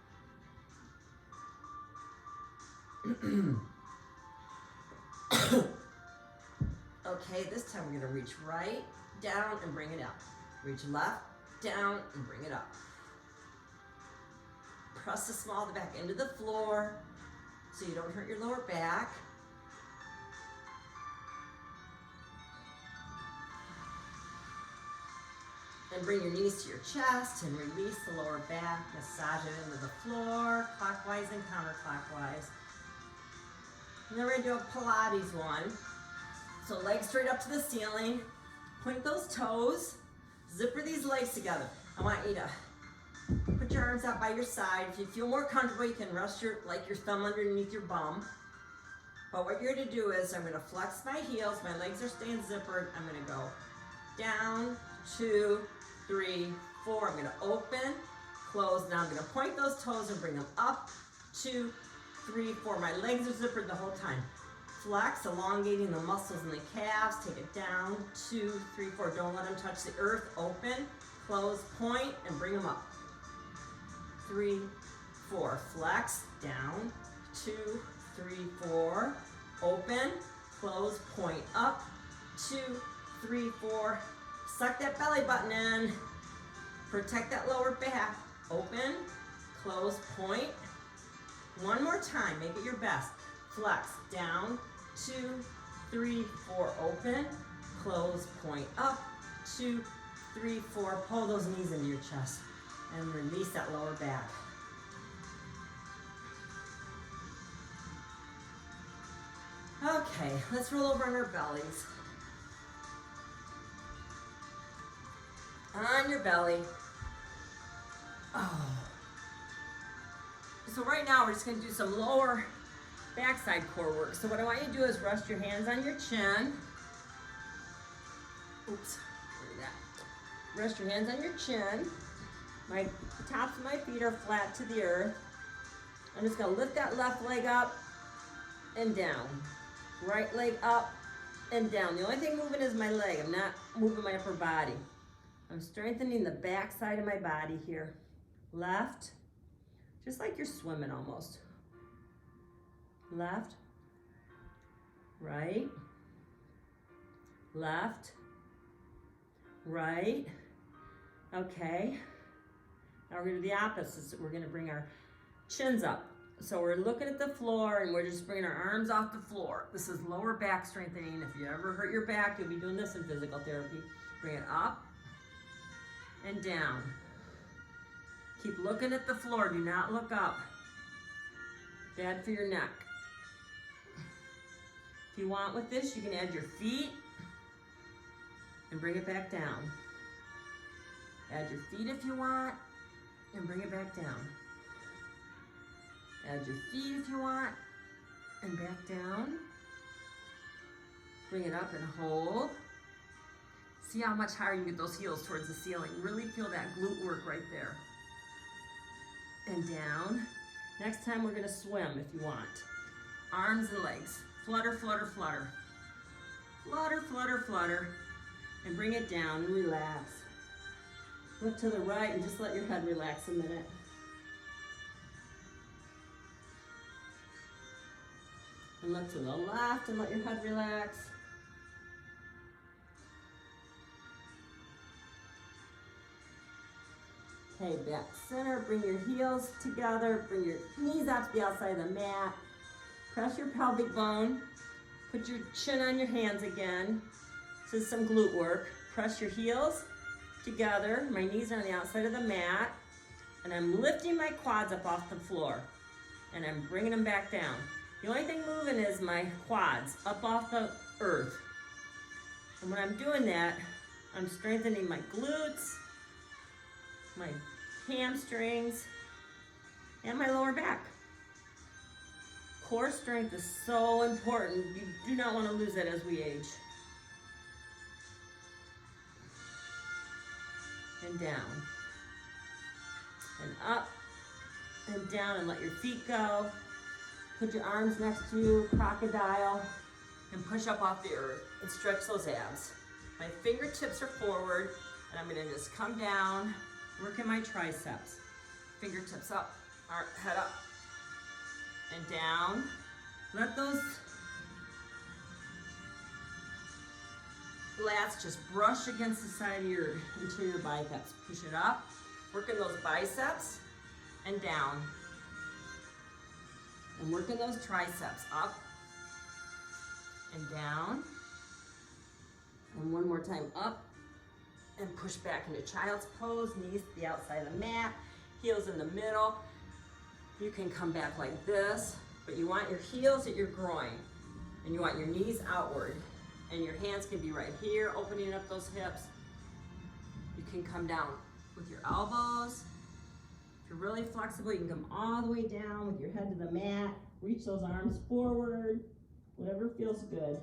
Okay, this time we're gonna reach right, down, and bring it up. Reach left, down, and bring it up. Press the small of the back into the floor so you don't hurt your lower back. And bring your knees to your chest and release the lower back. Massage it into the floor, clockwise and counterclockwise. And then we're gonna do a Pilates one. So legs straight up to the ceiling, point those toes, zipper these legs together. I want you to put your arms out by your side. If you feel more comfortable, you can rest your thumb underneath your bum. But what you're gonna do is I'm gonna flex my heels, my legs are staying zippered. I'm gonna go down, 2, 3, 4. I'm gonna open, close. Now I'm gonna point those toes and bring them up, 2, 3, 4. My legs are zippered the whole time. Flex, elongating the muscles in the calves. Take it down, 2, 3, 4. Don't let them touch the earth. Open, close, point, and bring them up. 3, 4. Flex, down, 2, 3, 4. Open, close, point, up, 2, 3, 4. Suck that belly button in. Protect that lower back. Open, close, point. One more time, make it your best. Flex, down, 2, 3, 4, open, close, point up, 2, 3, 4. Pull those knees into your chest and release that lower back. Okay, let's roll over on our bellies. On your belly. Oh. So right now we're just going to do some lower backside core work. So what I want you to do is rest your hands on your chin. Oops, look at that. Rest your hands on your chin. The tops of my feet are flat to the earth. I'm just going to lift that left leg up and down. Right leg up and down. The only thing moving is my leg. I'm not moving my upper body. I'm strengthening the back side of my body here. Left, just like you're swimming almost. Left, right, left, right. Okay. Now we're going to do the opposite. We're going to bring our chins up. So we're looking at the floor and we're just bringing our arms off the floor. This is lower back strengthening. If you ever hurt your back, you'll be doing this in physical therapy. Bring it up and down. Keep looking at the floor. Do not look up. Bad for your neck. If you want with this, you can add your feet and bring it back down. Add your feet if you want and bring it back down. Add your feet if you want and back down. Bring it up and hold. See how much higher you can get those heels towards the ceiling. Really feel that glute work right there. And down. Next time we're going to swim if you want. Arms and legs. Flutter, flutter, flutter. Flutter, flutter, flutter. And bring it down and relax. Look to the right and just let your head relax a minute. And look to the left and let your head relax. Okay, back center, bring your heels together, bring your knees out to the outside of the mat. Press your pelvic bone, put your chin on your hands again. This is some glute work. Press your heels together, my knees are on the outside of the mat, and I'm lifting my quads up off the floor, and I'm bringing them back down. The only thing moving is my quads up off the earth. And when I'm doing that, I'm strengthening my glutes, my hamstrings, and my lower back. Core strength is so important. You do not want to lose it as we age. And down. And up and down, and let your feet go. Put your arms next to you, crocodile, and push up off the earth and stretch those abs. My fingertips are forward, and I'm gonna just come down, working my triceps. Fingertips up, head up, and down. Let those lats just brush against the side of your interior biceps. Push it up, working those biceps, and down. And working those triceps up and down. And one more time up and push back into child's pose, knees to the outside of the mat, heels in the middle. You can come back like this, but you want your heels at your groin and you want your knees outward, and your hands can be right here, opening up those hips. You can come down with your elbows. If you're really flexible, you can come all the way down with your head to the mat, reach those arms forward, whatever feels good.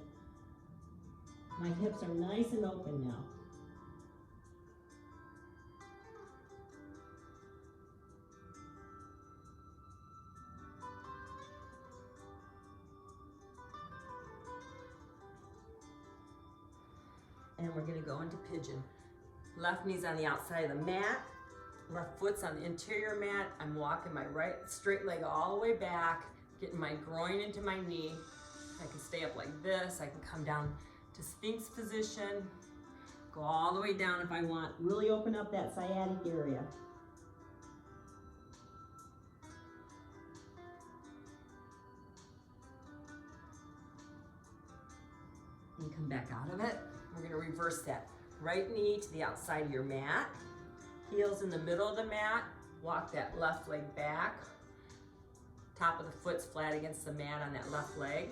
My hips are nice and open now. And we're gonna go into pigeon. Left knee's on the outside of the mat. Left foot's on the interior mat. I'm walking my right straight leg all the way back, getting my groin into my knee. I can stay up like this. I can come down to Sphinx position, go all the way down if I want. Really open up that sciatic area. And come back out of it. We're gonna reverse that. Right knee to the outside of your mat. Heels in the middle of the mat. Walk that left leg back. Top of the foot's flat against the mat on that left leg.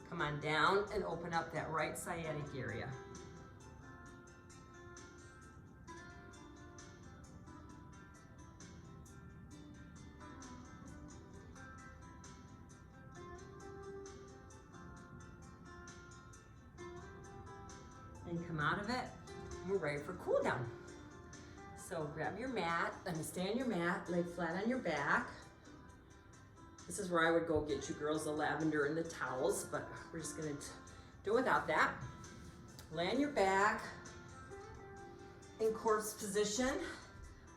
Come on down and open up that right sciatic area. And come out of it. We're ready for cool down. So grab your mat, and stay on your mat, lay flat on your back. This is where I would go get you girls the lavender and the towels, but we're just gonna do without that. Lay on your back in corpse position.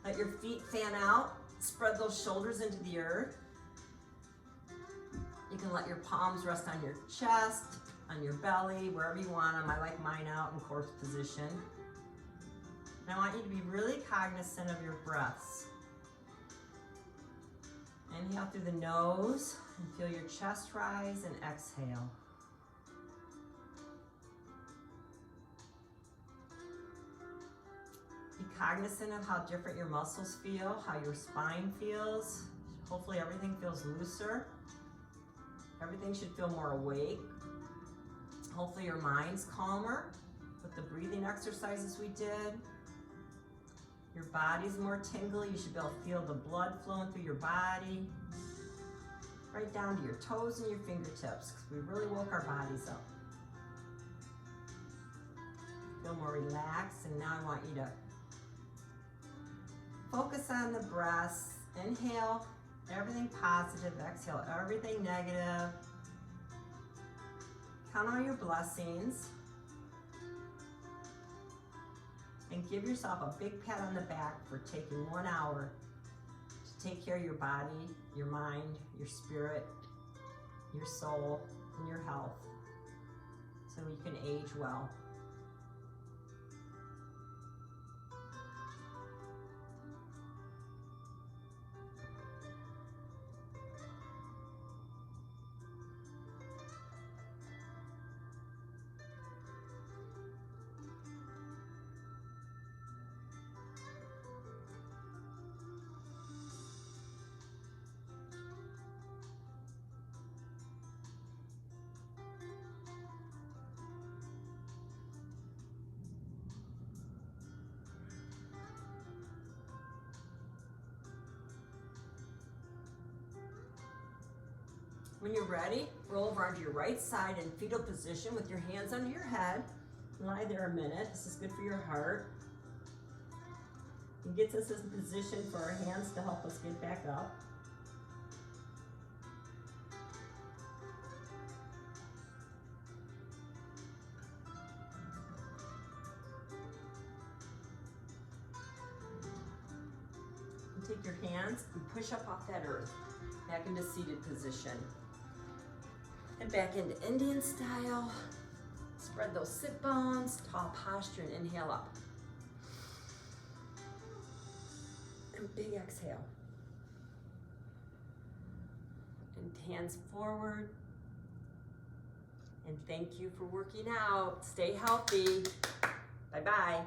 Let your feet fan out. Spread those shoulders into the earth. You can let your palms rest on your chest, on your belly, wherever you want them. I like mine out in corpse position. And I want you to be really cognizant of your breaths. Inhale through the nose and feel your chest rise, and exhale. Be cognizant of how different your muscles feel, how your spine feels. Hopefully everything feels looser. Everything should feel more awake. Hopefully your mind's calmer with the breathing exercises we did. Your body's more tingly. You should be able to feel the blood flowing through your body, right down to your toes and your fingertips, because we really woke our bodies up. Feel more relaxed, and now I want you to focus on the breaths. Inhale, everything positive. Exhale, everything negative. Count on your blessings. And give yourself a big pat on the back for taking 1 hour to take care of your body, your mind, your spirit, your soul, and your health, so you can age well. When you're ready, roll over onto your right side in fetal position with your hands under your head. Lie there a minute. This is good for your heart. It gets us in position for our hands to help us get back up. And take your hands and push up off that earth, back into seated position. And back into Indian style. Spread those sit bones, tall posture, and inhale up. And big exhale. And hands forward. And thank you for working out. Stay healthy. Bye-bye.